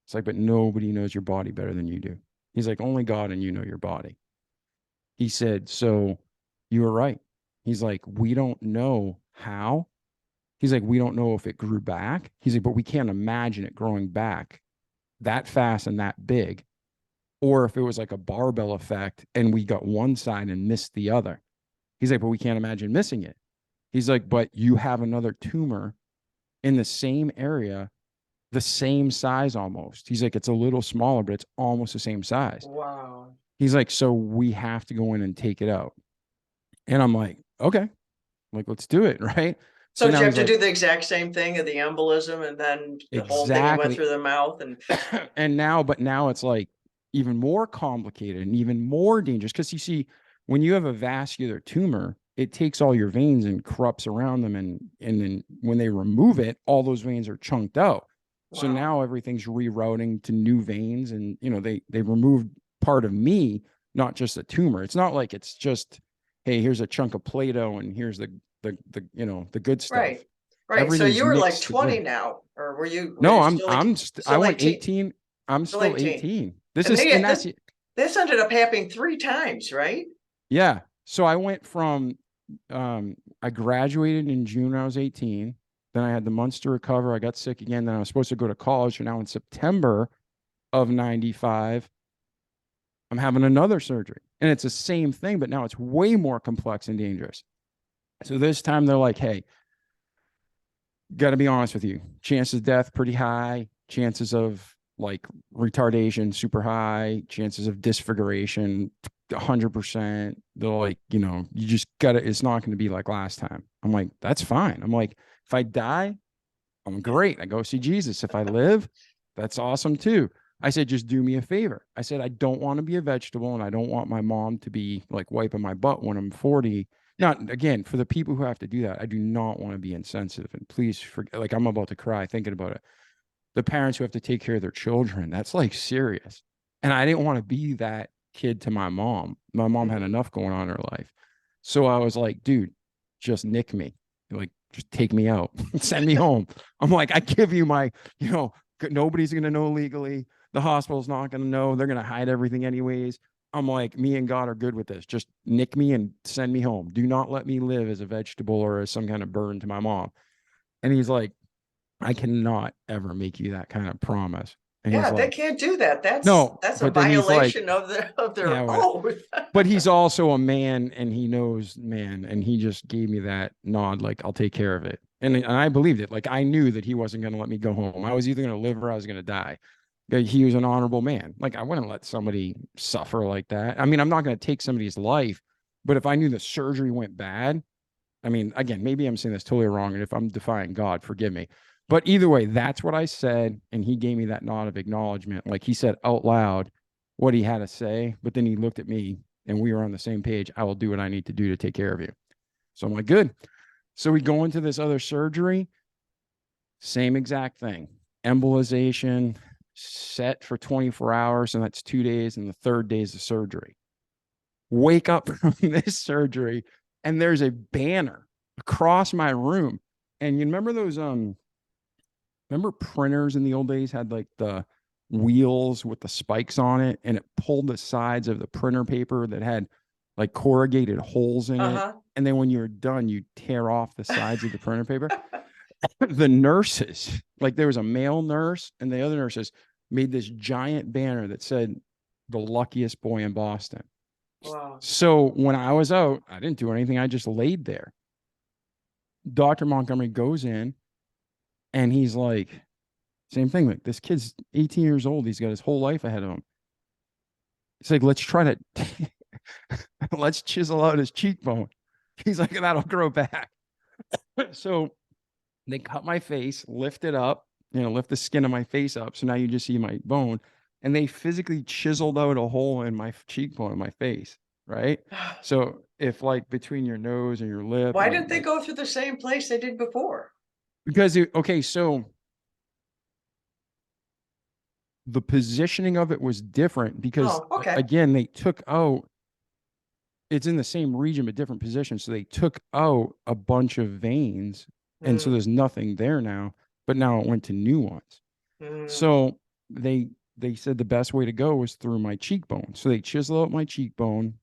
It's like, but nobody knows your body better than you do. He's like, only God and you know your body. He said, so you were right. He's like, we don't know how. He's like, we don't know if it grew back. He's like, but we can't imagine it growing back that fast and that big. Or if it was like a barbell effect and we got one side and missed the other. He's like, but we can't imagine missing it. He's like, but you have another tumor in the same area, the same size almost. He's like, it's a little smaller, but it's almost the same size. Wow. He's like, so we have to go in and take it out. And I'm like, okay, like, let's do it. Right. So So did now you have he's to like, do the exact same thing of the embolism and then the whole thing you went exactly. through the mouth and And now it's like even more complicated and even more dangerous because you see, when you have a vascular tumor, it takes all your veins and corrupts around them, and then when they remove it, all those veins are chunked out. So wow. now everything's rerouting to new veins, and they removed part of me, not just a tumor. It's not like it's just, hey, here's a chunk of Play-Doh and here's the good stuff. Right. Right. So Everything's you were like mixed 20 together. now, or were No, you I'm still I'm I still went 18? 18. I'm Still still 18. 18. This And is they and that's this ended up happening 3 times, right? yeah. So I went from I graduated in June when I was 18. Then I had the months to recover. I got sick again. Then I was supposed to go to college. And now in September of 95, I'm having another surgery. And it's the same thing, but now it's way more complex and dangerous. So this time they're like, hey, got to be honest with you. Chances of death pretty high. Chances of like retardation super high. Chances of disfiguration 100%. They're like, you just gotta, it's not going to be like last time. I'm like, that's fine. I'm like, if I die, I'm great. I go see Jesus. If I live, that's awesome too. I said, just do me a favor. I said, I don't want to be a vegetable and I don't want my mom to be like wiping my butt when I'm 40. Not again, for the people who have to do that, I do not want to be insensitive. And please forget, like, I'm about to cry thinking about it. The parents who have to take care of their children, that's like serious. And I didn't want to be that kid to my mom. My mom had Mhm. enough going on in her life. So I was like, dude, just nick me. Like, just take me out, send me home. I'm like, I give you my, nobody's going to know legally. The hospital's not going to know. They're going to hide everything anyways. I'm like, me and God are good with this. Just nick me and send me home. Do not let me live as a vegetable or as some kind of burden to my mom. And he's like, I cannot ever make you that kind of promise. And he's Yeah, they like, can't do that. no, That's a but then he's like, violation of yeah, their what? oath. But he's also a man and he knows man. And he just gave me that nod, like, I'll take care of it. And I believed it. Like, I knew that he wasn't going to let me go home. I was either going to live or I was going to die. He was an honorable man. Like, I wouldn't let somebody suffer like that. I mean, I'm not going to take somebody's life, but if I knew the surgery went bad, I mean, again, maybe I'm saying this totally wrong. And if I'm defying God, forgive me. But either way, that's what I said. And he gave me that nod of acknowledgement. Like, he said out loud what he had to say. But then he looked at me and we were on the same page. I will do what I need to do to take care of you. So I'm like, good. So we go into this other surgery, same exact thing. Embolization set for 24 hours. And that's 2 days. And the third day is the surgery. Wake up from this surgery and there's a banner across my room. And you remember those remember printers in the old days had like the wheels with the spikes on it and it pulled the sides of the printer paper that had like corrugated holes in it. Uh-huh. And then when you were done, you tear off the sides of the printer paper. The nurses, like there was a male nurse and the other nurses made this giant banner that said the luckiest boy in Boston. Wow. So when I was out, I didn't do anything. I just laid there. Dr. Montgomery goes in and he's like, same thing. Like, this kid's 18 years old. He's got his whole life ahead of him. It's like, let's try to, let's chisel out his cheekbone. He's like, that'll grow back. So they cut my face, lift it up, lift the skin of my face up. So now you just see my bone. And they physically chiseled out a hole in my cheekbone in my face. Right. So if like between your nose and your lip Why and didn't they like, go through the same place they did before? because okay, so the positioning of it was different because Oh, okay. again, they took out, it's in the same region, but different positions. So they took out a bunch of veins. And so Mm, there's nothing there now, but now it went to new ones. mm. So they said the best way to go was through my cheekbone. So they chisel out my cheekbone.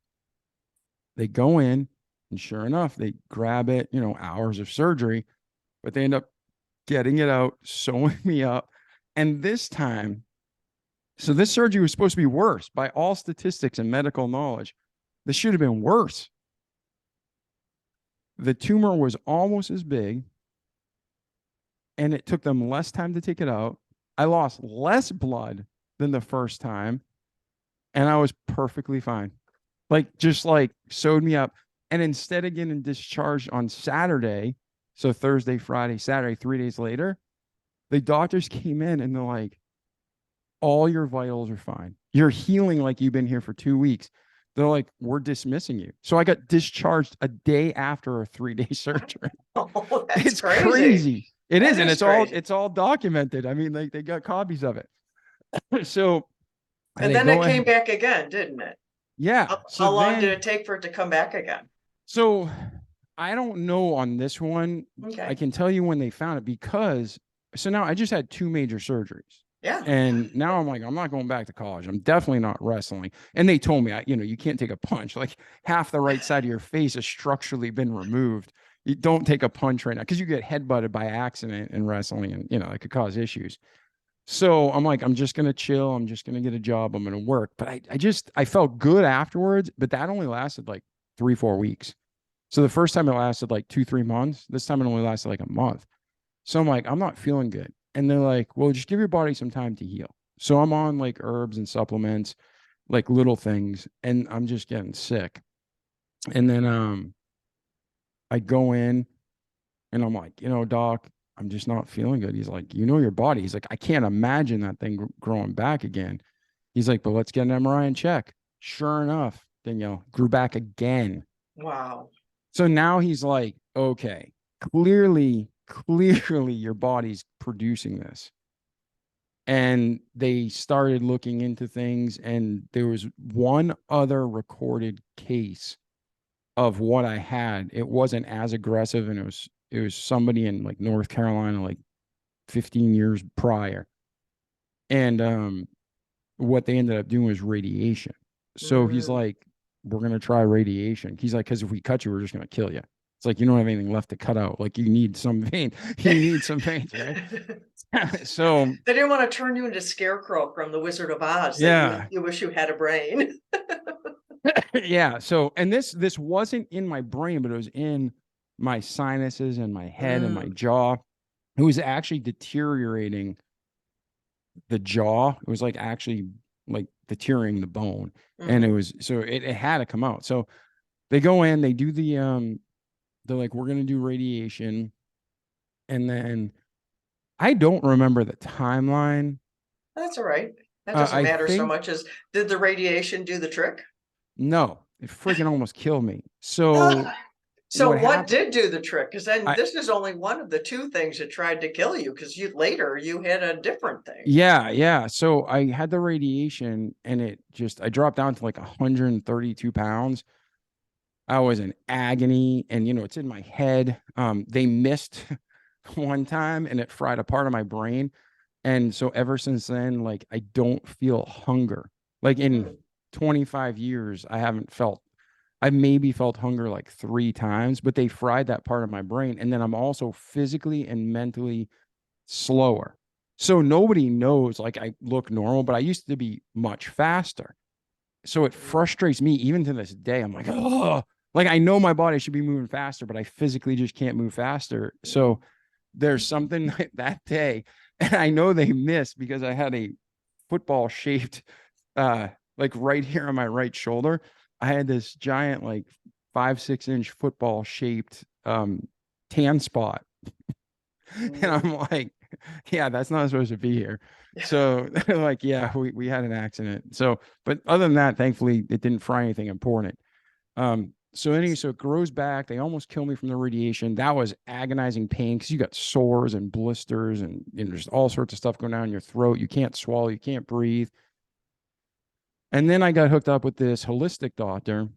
They go in, and sure enough, they grab it, hours of surgery, but they end up getting it out, sewing me up. And this time, so this surgery was supposed to be worse by all statistics and medical knowledge. This should have been worse. The tumor was almost as big, and it took them less time to take it out. I lost less blood than the first time, and I was perfectly fine. Like, just like sewed me up. And instead of getting discharged on Saturday, so Thursday, Friday, Saturday, 3 days later, the doctors came in and they're like, all your vitals are fine. You're healing like you've been here for 2 weeks. They're like, we're dismissing you. So I got discharged a day after a 3-day surgery. Oh, that's It's crazy. crazy. It That is, and is crazy. it's all documented. I mean, like they got copies of it. So And they then it go came ahead. back again, didn't it? Yeah. So How long did then it take for it to come back again? so I don't know on this one. I Okay. can tell you when they found it because so now I just had 2 major surgeries. Yeah. And now I'm like, I'm not going back to college. I'm definitely not wrestling. And they told me, you can't take a punch. Like, half the right side of your face has structurally been removed. You don't take a punch right now because you get headbutted by accident in wrestling and, it could cause issues. So I'm like, I'm just going to chill. I'm just going to get a job. I'm going to work. But I felt good afterwards, but that only lasted like 3-4 weeks. So the first time it lasted like 2-3 months. This time it only lasted like a month. So I'm like, I'm not feeling good. And they're like, well, just give your body some time to heal. So I'm on like herbs and supplements, like little things, and I'm just getting sick. And then I go in and I'm like, doc, I'm just not feeling good. He's like, your body. He's like, I can't imagine that thing growing back again. He's like, but let's get an MRI and check. Sure enough, Danielle, grew back again. Wow. So now he's like, okay, clearly your body's producing this. And they started looking into things, and there was one other recorded case of what I had. It wasn't as aggressive, and it was somebody in like North Carolina, like 15 years prior. And what they ended up doing was radiation. So he's Mm. like, we're gonna try radiation. He's like, because if we cut you, we're just gonna kill you. It's like you don't have anything left to cut out. Like you need some vein. You need some veins, right? So They didn't want to turn you into Scarecrow from The Wizard of Oz, that yeah, you wish you had a brain. yeah. So and this wasn't in my brain, but it was in my sinuses and my head and my Mm. jaw. It was actually deteriorating the jaw. It was like actually like deteriorating the bone. And it Mhm. was so it had to come out. So they go in, they do they're like, we're gonna do radiation. And then I don't remember the timeline. That's all right. That doesn't I matter so think much as, did the radiation do the trick? no, it freaking almost killed me. Ugh. So So what what happened? did do the trick? Because then I this is only one of the two things that tried to kill you, because you had a different thing. Yeah, yeah. So I had the radiation and I dropped down to like 132 pounds. I was in agony and it's in my head. They missed one time and it fried a part of my brain. And so ever since then, like I don't feel hunger. Like in Mm. 25 years, I maybe felt hunger like 3 times, but they fried that part of my brain. And then I'm also physically and mentally slower. So nobody knows, like I look normal, but I used to be much faster. So it Mm. frustrates me even to this day. I'm like, oh, like I know my body should be moving faster, but I physically just can't move faster. So there's something that day, and I know they missed because I had a football shaped, uh, like right here on my right shoulder. I had this giant, like 5-6 inch football shaped tan spot. And Mm. I'm like, yeah, that's not supposed to be here. So they're like, yeah, we had an accident. So, but other than that, thankfully, it didn't fry anything important. So it grows back. They almost kill me from the radiation. That was agonizing pain because you got sores and blisters and just all sorts of stuff going down your throat. You can't swallow, you can't breathe. And then I got hooked up with this holistic doctor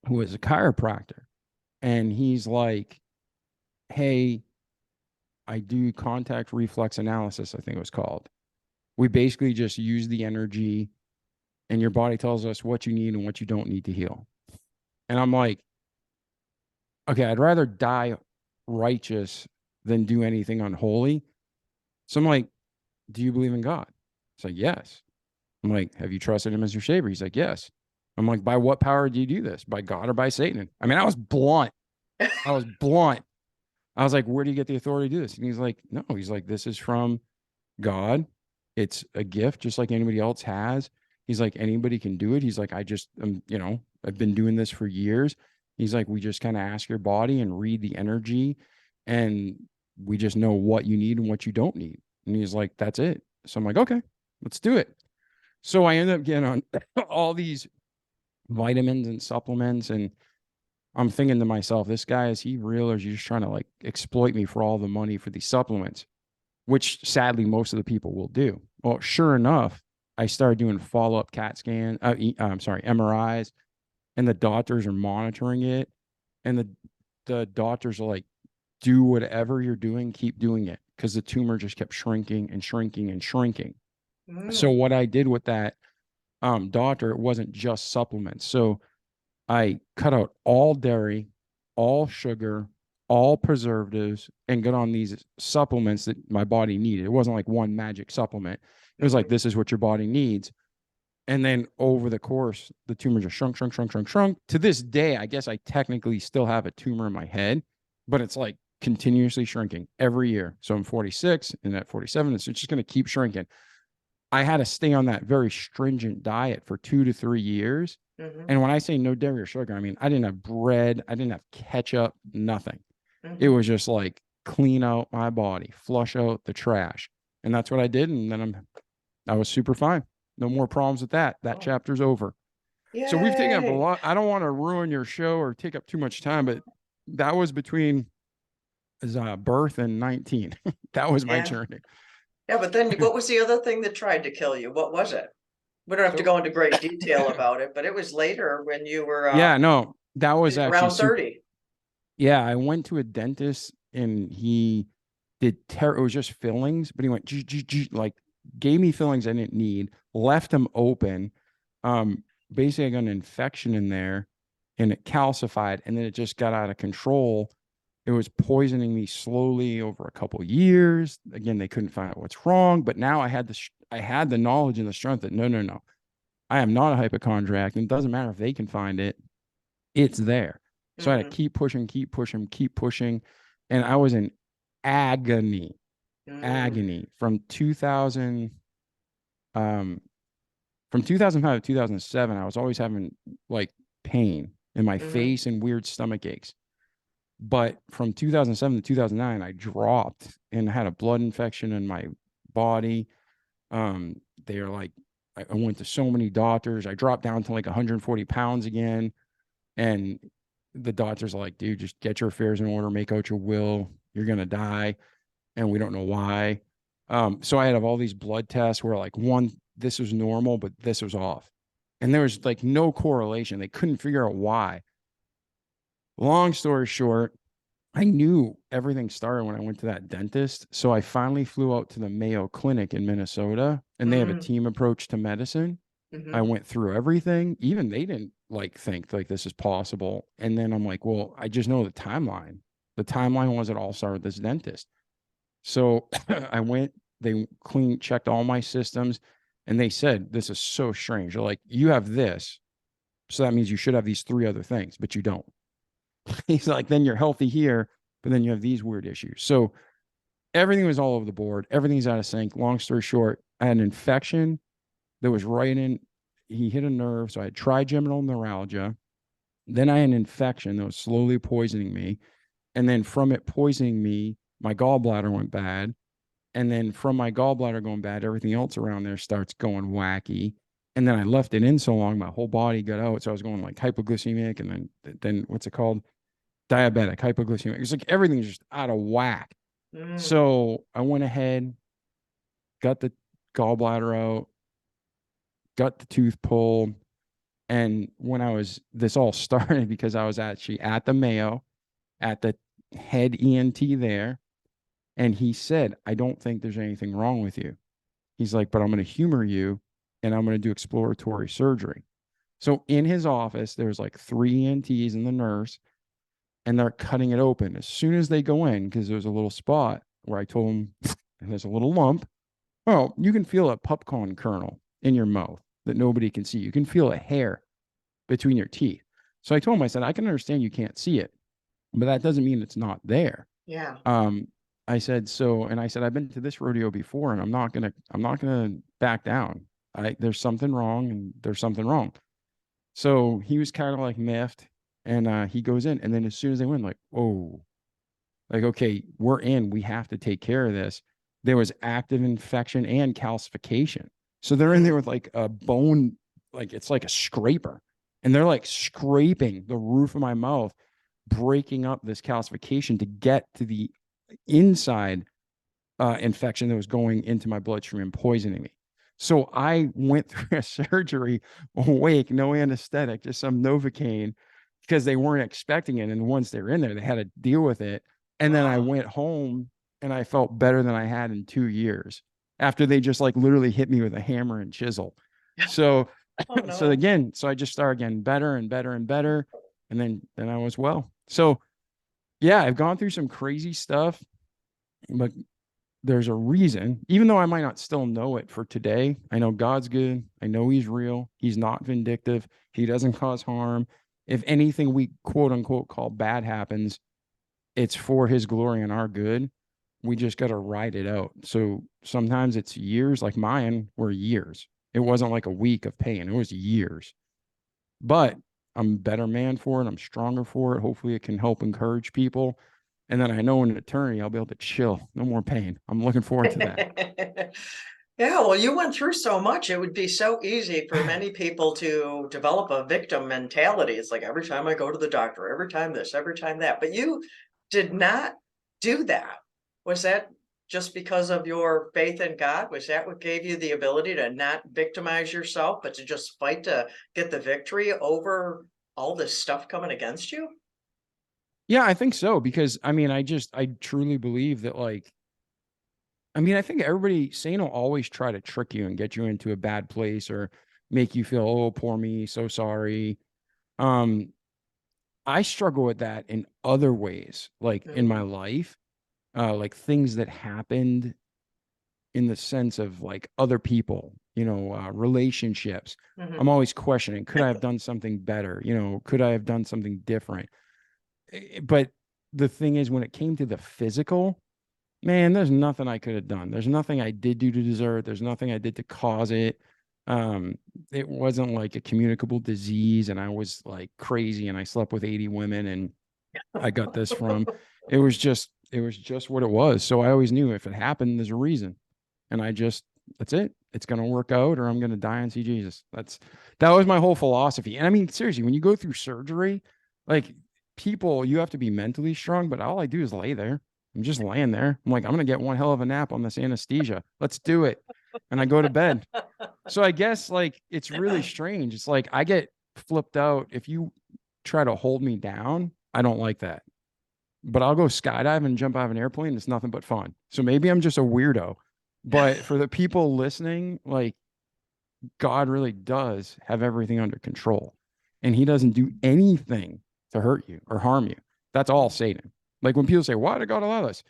who is a chiropractor. And he's like, hey, I do contact reflex analysis, I think it was called. We basically just use the energy, and your body tells us what you need and what you don't need to heal. And I'm like, okay, I'd rather die righteous than do anything unholy. So I'm like, do you believe in God? It's like, yes. I'm like, have you trusted him as your savior? He's like, yes. I'm like, by what power do you do this? By God or by Satan? I mean, I was blunt. I was blunt. I was like, where do you get the authority to do this? And he's like, no, he's like, this is from God. It's a gift just like anybody else has. He's like, anybody can do it. He's like, I've been doing this for years. He's like, we just kind of ask your body and read the energy, and we just know what you need and what you don't need. And he's like, that's it. So I'm like, okay, let's do it. So I ended up getting on all these vitamins and supplements, and I'm thinking to myself, this guy, is he real, or is he just trying to like exploit me for all the money for these supplements? Which sadly most of the people will do. Well, sure enough, I started doing follow-up CAT scan, I'm sorry, MRIs, and the doctors are monitoring it. And the doctors are like, do whatever you're doing, keep doing it. Because the tumor just kept shrinking and shrinking and shrinking. So Mm. what I did with that doctor, it wasn't just supplements. So I cut out all dairy, all sugar, all preservatives, and got on these supplements that my body needed. It wasn't like one magic supplement. It was like, Mhm. this is what your body needs. And then over the course, the tumor just shrunk, shrunk, shrunk, shrunk, shrunk. To this day, I guess I technically still have a tumor in my head, but it's like continuously shrinking every year. So I'm 46, and at 47, it's just going to keep shrinking. I had to stay on that very stringent diet for 2 to 3 years. Mhm, And when I say no dairy or sugar, I mean, I didn't have bread, I didn't have ketchup, nothing. It mhm. was just like clean out my body, flush out the trash. And that's what I did. And then I was super fine. No more problems with that. That Oh, chapter's over. So we've taken up a yay. lot. I don't want to ruin your show or take up too much time, but that was between birth and 19. That was my Yeah. journey. Yeah, but then what was the other thing that tried to kill you? What was it? We don't have to So go into great detail about it, but it was later when you were yeah, no, that was actually around super. 30. Yeah, I went to a dentist and he it was just fillings, but he went like gave me fillings I didn't need, left them open. Basically I got an infection in there and it calcified and then it just got out of control. It was poisoning me slowly over a couple years. Again, they couldn't find out what's wrong, but now I had the knowledge and the strength that no. I am not a hypochondriac and it doesn't matter if they can find it. It's there. So I had to Mhm, keep pushing, keep pushing, keep pushing. And I was in agony, mm, agony from 2000, um, from 2005 to 2007. I was always having like pain in my mhm, face and weird stomach aches. But from 2007 to 2009, I dropped and had a blood infection in my body. They are like, I went to so many doctors. I dropped down to like 140 pounds again. And the doctor's like, dude, just get your affairs in order, make out your will. You're going to die. And we don't know why. So I had all these blood tests where like one, this was normal, but this was off. And there was like no correlation. They couldn't figure out why. Long story short, I knew everything started when I went to that dentist. So I finally flew out to the Mayo Clinic in Minnesota and they have a mm, team approach to medicine. I mhm. went through everything. Even they didn't like think like this is possible. And then I'm like, well, I just know the timeline. The timeline was it all started with this dentist. So I went, they checked all my systems, and they said, this is so strange. They're like, you have this. So that means you should have these three other things, but you don't. He's like, then you're healthy here, but then you have these weird issues. So everything was all over the board. Everything's out of sync. Long story short, I had an infection that was right in, he hit a nerve. So I had trigeminal neuralgia. Then I had an infection that was slowly poisoning me. And then from it poisoning me, my gallbladder went bad. And then from my gallbladder going bad, everything else around there starts going wacky. And then I left it in so long, my whole body got out. So I was going like hypoglycemic and then what's it called? Diabetic, hypoglycemic. It's like everything's just out of whack. Mm, So I went ahead, got the gallbladder out, got the tooth pulled. And when this all started because I was actually at the Mayo, at the head ENT there. And he said, I don't think there's anything wrong with you. He's like, but I'm going to humor you and I'm going to do exploratory surgery. So in his office, there's like three ENTs and the nurse, and they're cutting it open. As soon as they go in, because there's a little spot where I told them there's a little lump. Oh, you can feel a popcorn kernel in your mouth that nobody can see. You can feel a hair between your teeth. So I told him, I said, I can understand you can't see it, but that doesn't mean it's not there. yeah. Um, I said, so, and I said, I've been to this rodeo before and I'm not gonna back down. There's something wrong and there's something wrong. So he was kind of like miffed and he goes in. And then as soon as they went, like, oh, like, okay, we're in, we have to take care of this. There was active infection and calcification. So they're in there Mm, with like a bone, like it's like a scraper. And they're like scraping the roof of my mouth, breaking up this calcification to get to the inside infection that was going into my bloodstream and poisoning me. So I went through a surgery awake, no anesthetic, just some Novocaine because they weren't expecting it. And once they were in there, they had to deal with it. And then I wow. went home and I felt better than I had in 2 years after they just like literally hit me with a hammer and chisel. So, Oh, so no. again, so I just started getting better and better and better. And then I was well. So yeah, I've gone through some crazy stuff, but there's a reason, even though I might not still know it for today. I know God's good. I know he's real. He's not vindictive. He doesn't cause harm. If anything we quote unquote call bad happens, it's for his glory and our good. We just got to ride it out. So sometimes it's years, like mine were years. It wasn't like a week of pain, it was years. But I'm a better man for it. I'm stronger for it. Hopefully, it can help encourage people. And then I know in an eternity, I'll be able to chill. No more pain. I'm looking forward to that. Yeah, well, you went through so much. It would be so easy for many people to develop a victim mentality. It's like every time I go to the doctor, every time this, every time that. But you did not do that. Was that just because of your faith in God? Was that what gave you the ability to not victimize yourself, but to just fight to get the victory over all this stuff coming against you? Yeah, I think so. Because I mean, I truly believe that, like, I mean, I think everybody, Satan will always try to trick you and get you into a bad place or make you feel, oh, poor me, so sorry. Um, I struggle with that in other ways, like in my Mhm, life, like things that happened in the sense of like other people, relationships. I'm mhm. always questioning, could I have done something better? Could I have done something different? But the thing is, when it came to the physical, man, there's nothing I could have done. There's nothing I did do to deserve it. There's nothing I did to cause it. Um, it wasn't like a communicable disease and I was like crazy and I slept with 80 women and I got this from. It was just what it was. So I always knew if it happened, there's a reason. And that's it. It's gonna work out or I'm gonna die and see Jesus. That was my whole philosophy. And I mean, seriously, when you go through surgery, like people, you have to be mentally strong, but all I do is lay there. I'm just laying there. I'm like, I'm gonna get one hell of a nap on this anesthesia. Let's do it. And I go to bed. So I guess like it's really strange. It's like I get flipped out if you try to hold me down. I don't like that. But I'll go skydive and jump out of an airplane. It's nothing but fun. So maybe I'm just a weirdo. But for the people listening, like God really does have everything under control. And he doesn't do anything to hurt you or harm you. That's all Satan. Like when people say, why did God allow this?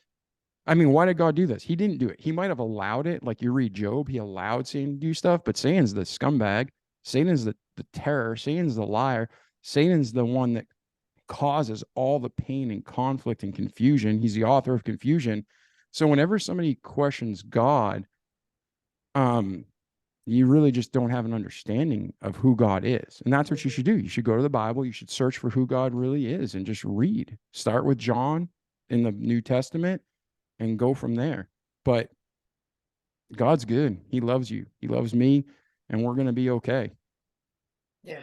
I mean, why did God do this? He didn't do it. He might have allowed it. Like you read Job, he allowed Satan to do stuff, but Satan's the scumbag. Satan's the terror. Satan's the liar. Satan's the one that causes all the pain and conflict and confusion. He's the author of confusion. So whenever somebody questions God, um, you really just don't have an understanding of who God is. And that's what you should do. You should go to the Bible, you should search for who God really is and just read. Start with John in the New Testament and go from there. But God's good. He loves you. He loves me, and we're going to be okay. Yeah.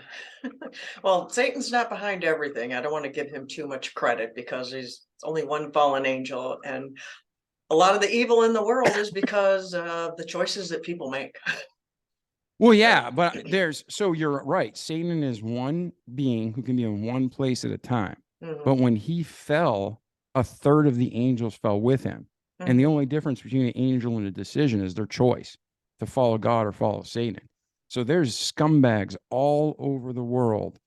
Well, Satan's not behind everything. I don't want to give him too much credit because he's only one fallen angel. And a lot of the evil in the world is because of the choices that people make. Well, So, yeah, but so you're right. Satan is one being who can be in one place at a time. mhm, But when he fell, a third of the angels fell with him. And the mhm. only difference between an angel and a decision is their choice to follow God or follow Satan. So there's scumbags all over the world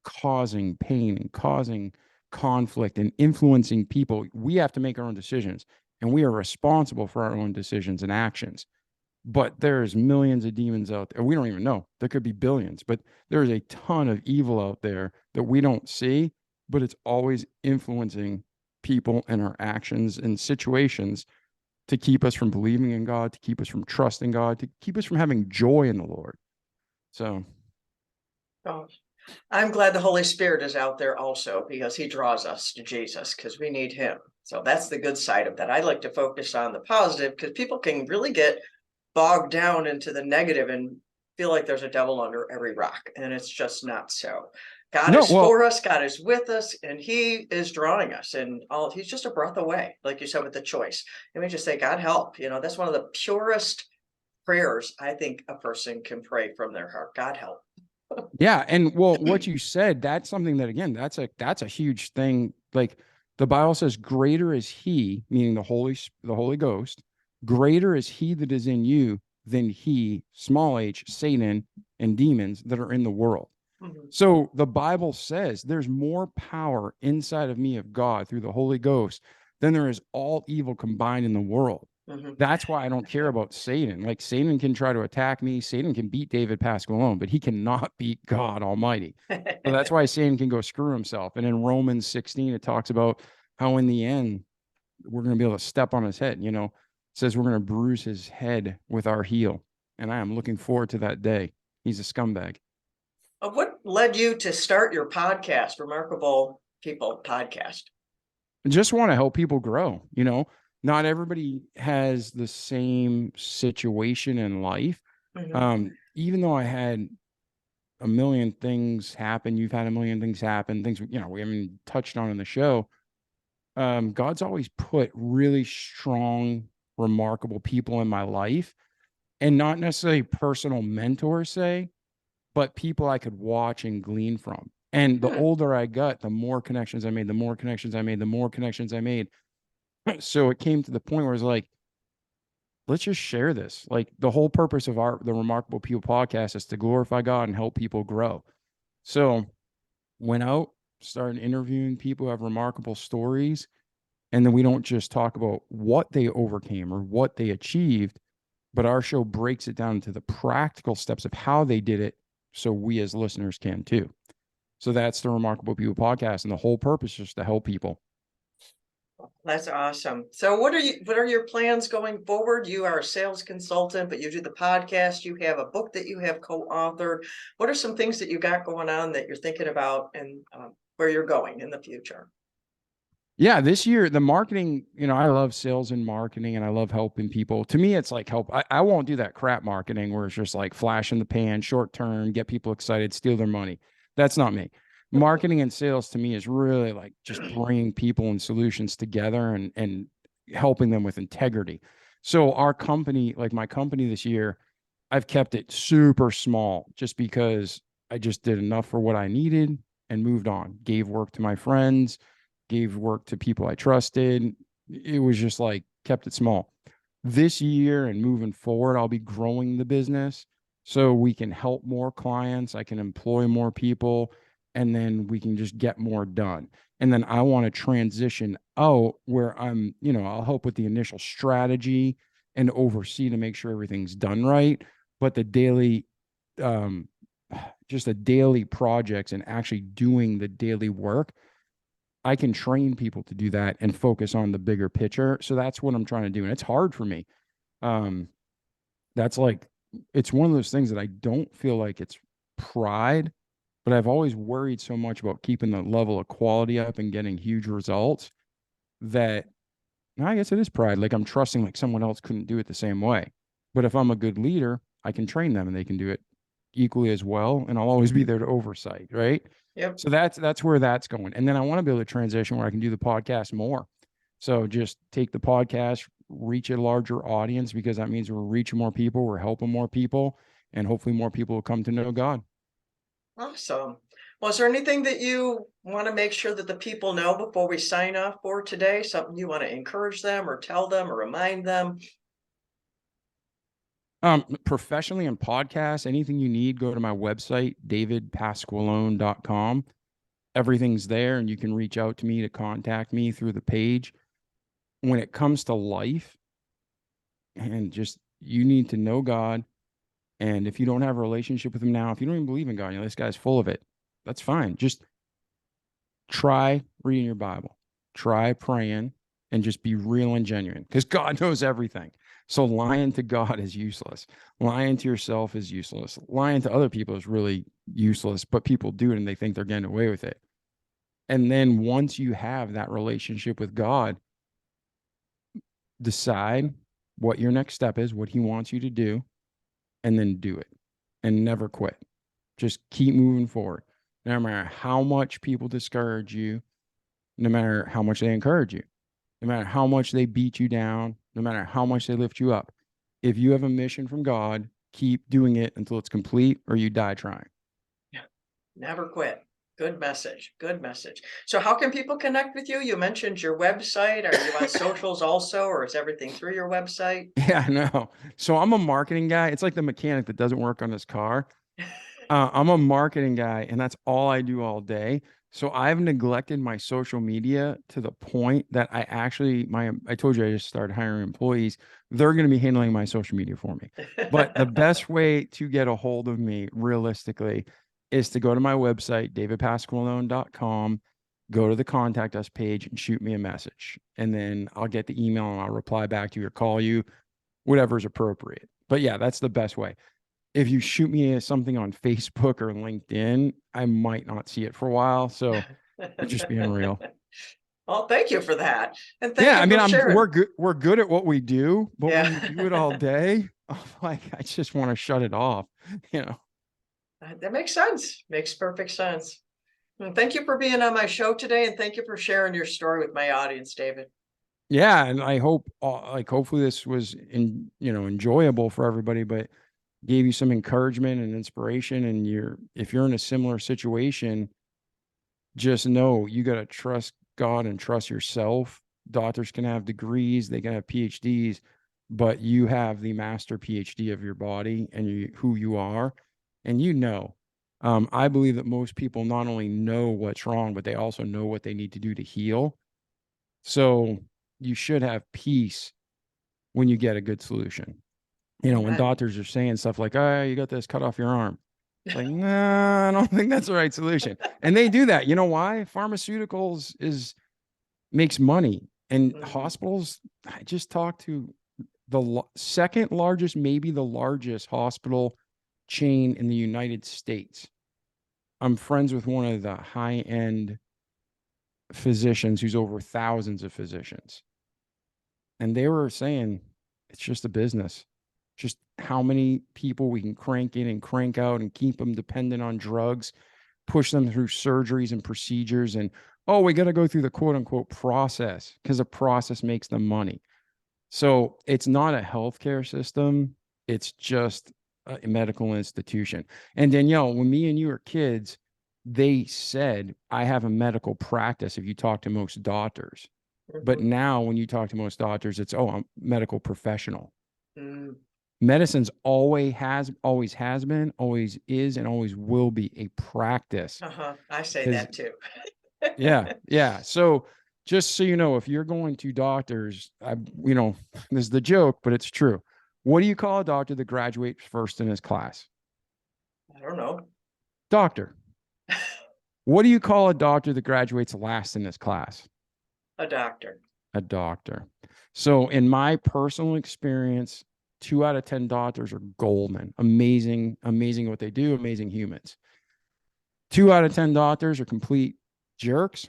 causing pain and causing conflict and influencing people. We have to make our own decisions and we are responsible for our own decisions and actions. But there's millions of demons out there. We don't even know. There could be billions, but there's a ton of evil out there that we don't see, but it's always influencing people and our actions and situations to keep us from believing in God, to keep us from trusting God, to keep us from having joy in the Lord. So, Oh, I'm glad the Holy Spirit is out there also because he draws us to Jesus because we need him. So that's the good side of that. I like to focus on the positive because people can really get bogged down into the negative and feel like there's a devil under every rock. And it's just not so. God no, is well, for us, God is with us, and he is drawing us. And all he's just a breath away, like you said, with the choice. And we just say, God help. That's one of the purest prayers I think a person can pray from their heart. God help. yeah, and well, what you said, that's something that again, that's a huge thing. Like the Bible says, greater is he, meaning the Holy Ghost, greater is he that is in you than he, small h, Satan, and demons that are in the world. Mhm, So the Bible says there's more power inside of me of God through the Holy Ghost than there is all evil combined in the world. mhm. That's why I don't care about Satan. Like Satan can try to attack me. Satan can beat David Pasqualone, but he cannot beat God Almighty. So that's why Satan can go screw himself. And in Romans 16, it talks about how in the end, we're going to be able to step on his head. It says we're going to bruise his head with our heel. And I am looking forward to that day. He's a scumbag. What led you to start your podcast, Remarkable People Podcast? I just want to help people grow. Not everybody has the same situation in life. Even though I had a million things happen, you've had a million things happen, things, we haven't touched on in the show. God's always put really strong, remarkable people in my life, and not necessarily personal mentors, but people I could watch and glean from. And the older I got, the more connections I made, the more connections I made, the more connections I made. So it came to the point where it's like, let's just share this. Like, the whole purpose of the Remarkable People podcast is to glorify God and help people grow. So went out, started interviewing people who have remarkable stories. And then we don't just talk about what they overcame or what they achieved, but our show breaks it down to the practical steps of how they did it, so we as listeners can too. So that's the Remarkable People podcast. And the whole purpose is to help people. That's awesome. So what are your plans going forward? You are a sales consultant, but you do the podcast. You have a book that you have co-authored. What are some things that you got going on that you're thinking about, and where you're going in the future? Yeah, this year, the marketing, I love sales and marketing, and I love helping people. To me, it's like help. I won't do that crap marketing where it's just like flash in the pan, short term, get people excited, steal their money. That's not me. Marketing and sales to me is really like just bringing people and solutions together and helping them with integrity. So our company, like my company this year, I've kept it super small just because I just did enough for what I needed and moved on, gave work to my friends, gave work to people I trusted. It was just like kept it small. This year and moving forward, I'll be growing the business so we can help more clients. I can employ more people, and then we can just get more done. And then I want to transition out where I'll help with the initial strategy and oversee to make sure everything's done right. But the daily, just the daily projects and actually doing the daily work, I can train people to do that and focus on the bigger picture. So that's what I'm trying to do. And it's hard for me. That's like, it's one of those things that I don't feel like it's pride, but I've always worried so much about keeping the level of quality up and getting huge results that I guess it is pride. Like, I'm trusting like someone else couldn't do it the same way. But if I'm a good leader, I can train them and they can do it equally as well. And I'll always be there to oversight. Right. Yep. So that's where that's going. And then I want to be able to transition where I can do the podcast more. So just take the podcast, reach a larger audience, because that means we're reaching more people, we're helping more people, and hopefully more people will come to know God. Awesome. Well, is there anything that you want to make sure that the people know before we sign off for today? Something you want to encourage them or tell them or remind them? Professionally in podcasts, anything you need, go to my website, davidpasqualone.com. Everything's there, and you can reach out to me to contact me through the page. When it comes to life, and just, you need to know God. And if you don't have a relationship with him now, if you don't even believe in God, this guy's full of it, that's fine. Just try reading your Bible, try praying, and just be real and genuine, because God knows everything. So lying to God is useless. Lying to yourself is useless. Lying to other people is really useless, but people do it and they think they're getting away with it. And then once you have that relationship with God, decide what your next step is, what he wants you to do, and then do it, and never quit. Just keep moving forward. No matter how much people discourage you, no matter how much they encourage you, no matter how much they beat you down, no matter how much they lift you up. If you have a mission from God, keep doing it until it's complete, or you die trying. Yeah. Never quit. Good message. Good message. So how can people connect with you? You mentioned your website. Are you on socials also, or is everything through your website? Yeah, I know. So I'm a marketing guy. It's like the mechanic that doesn't work on his car. I'm a marketing guy, and that's all I do all day. So I've neglected my social media to the point that I told you I just started hiring employees. They're going to be handling my social media for me. But the best way to get a hold of me realistically is to go to my website, davidpasqualone.com. go to the contact us page and shoot me a message. And then I'll get the email and I'll reply back to you or call you, whatever's appropriate. But yeah, that's the best way. If you shoot me something on Facebook or LinkedIn, I might not see it for a while. So I'm just being real. Well, thank you for that. And thank Yeah, you I mean, for sharing. we're good at what we do, but when you Yeah, do it all day, I'm like, I just want to shut it off, you know. that makes sense. Makes perfect sense. And thank you for being on my show today. And thank you for sharing your story with my audience, David. Yeah, and I hope like hopefully this was enjoyable for everybody, but gave you some encouragement and inspiration. And if you're in a similar situation, just know you got to trust God and trust yourself. Doctors can have degrees, they can have PhDs, but you have the master PhD of your body and who you are. And I believe that most people not only know what's wrong, but they also know what they need to do to heal. So you should have peace when you get a good solution. When Amen. doctors are saying stuff like, oh, you got this, cut off your arm. It's like, nah, I don't think that's the right solution. And they do that. You know why? Pharmaceuticals makes money. And hospitals, I just talked to the second largest, maybe the largest hospital chain in the United States. I'm friends with one of the high-end physicians who's over thousands of physicians. And they were saying it's just a business. Just how many people we can crank in and crank out and keep them dependent on drugs, push them through surgeries and procedures. And, oh, we got to go through the quote unquote process because the process makes them money. So it's not a healthcare system. It's just a medical institution. And Danielle, when me and you were kids, they said, I have a medical practice if you talk to most doctors. But now when you talk to most doctors, it's, oh, I'm a medical professional. Medicine's always has been, always is, and always will be a practice. I say that too. Yeah. So just so you know, if you're going to doctors, this is the joke, but it's true. What do you call a doctor that graduates first in his class? I don't know. Doctor. What do you call a doctor that graduates last in his class? A doctor. A doctor. So in my personal experience, 2 out of 10 doctors are golden, amazing what they do, amazing humans. 2 out of 10 doctors are complete jerks,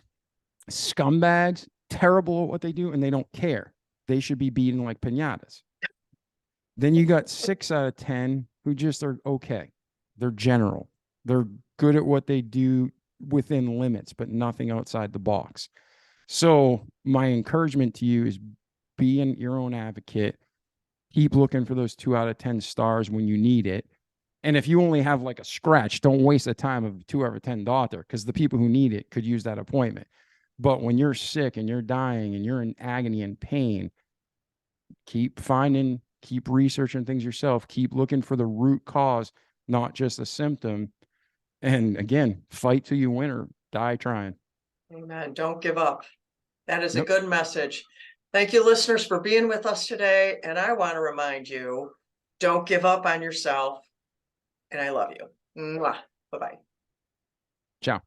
scumbags, terrible at what they do, and they don't care. They should be beaten like piñatas. Then you got 6 out of 10 who just are okay. They're general. They're good at what they do within limits, but nothing outside the box. So my encouragement to you is be your own advocate. Keep looking for those 2 out of 10 stars when you need it. And if you only have like a scratch, don't waste the time of a 2 out of 10 doctor because the people who need it could use that appointment. But when you're sick and you're dying and you're in agony and pain, keep researching things yourself. Keep looking for the root cause, not just a symptom. And again, fight till you win or die trying. Amen. Don't give up. That is a good message. Thank you, listeners, for being with us today. And I want to remind you, don't give up on yourself. And I love you. Bye-bye. Ciao.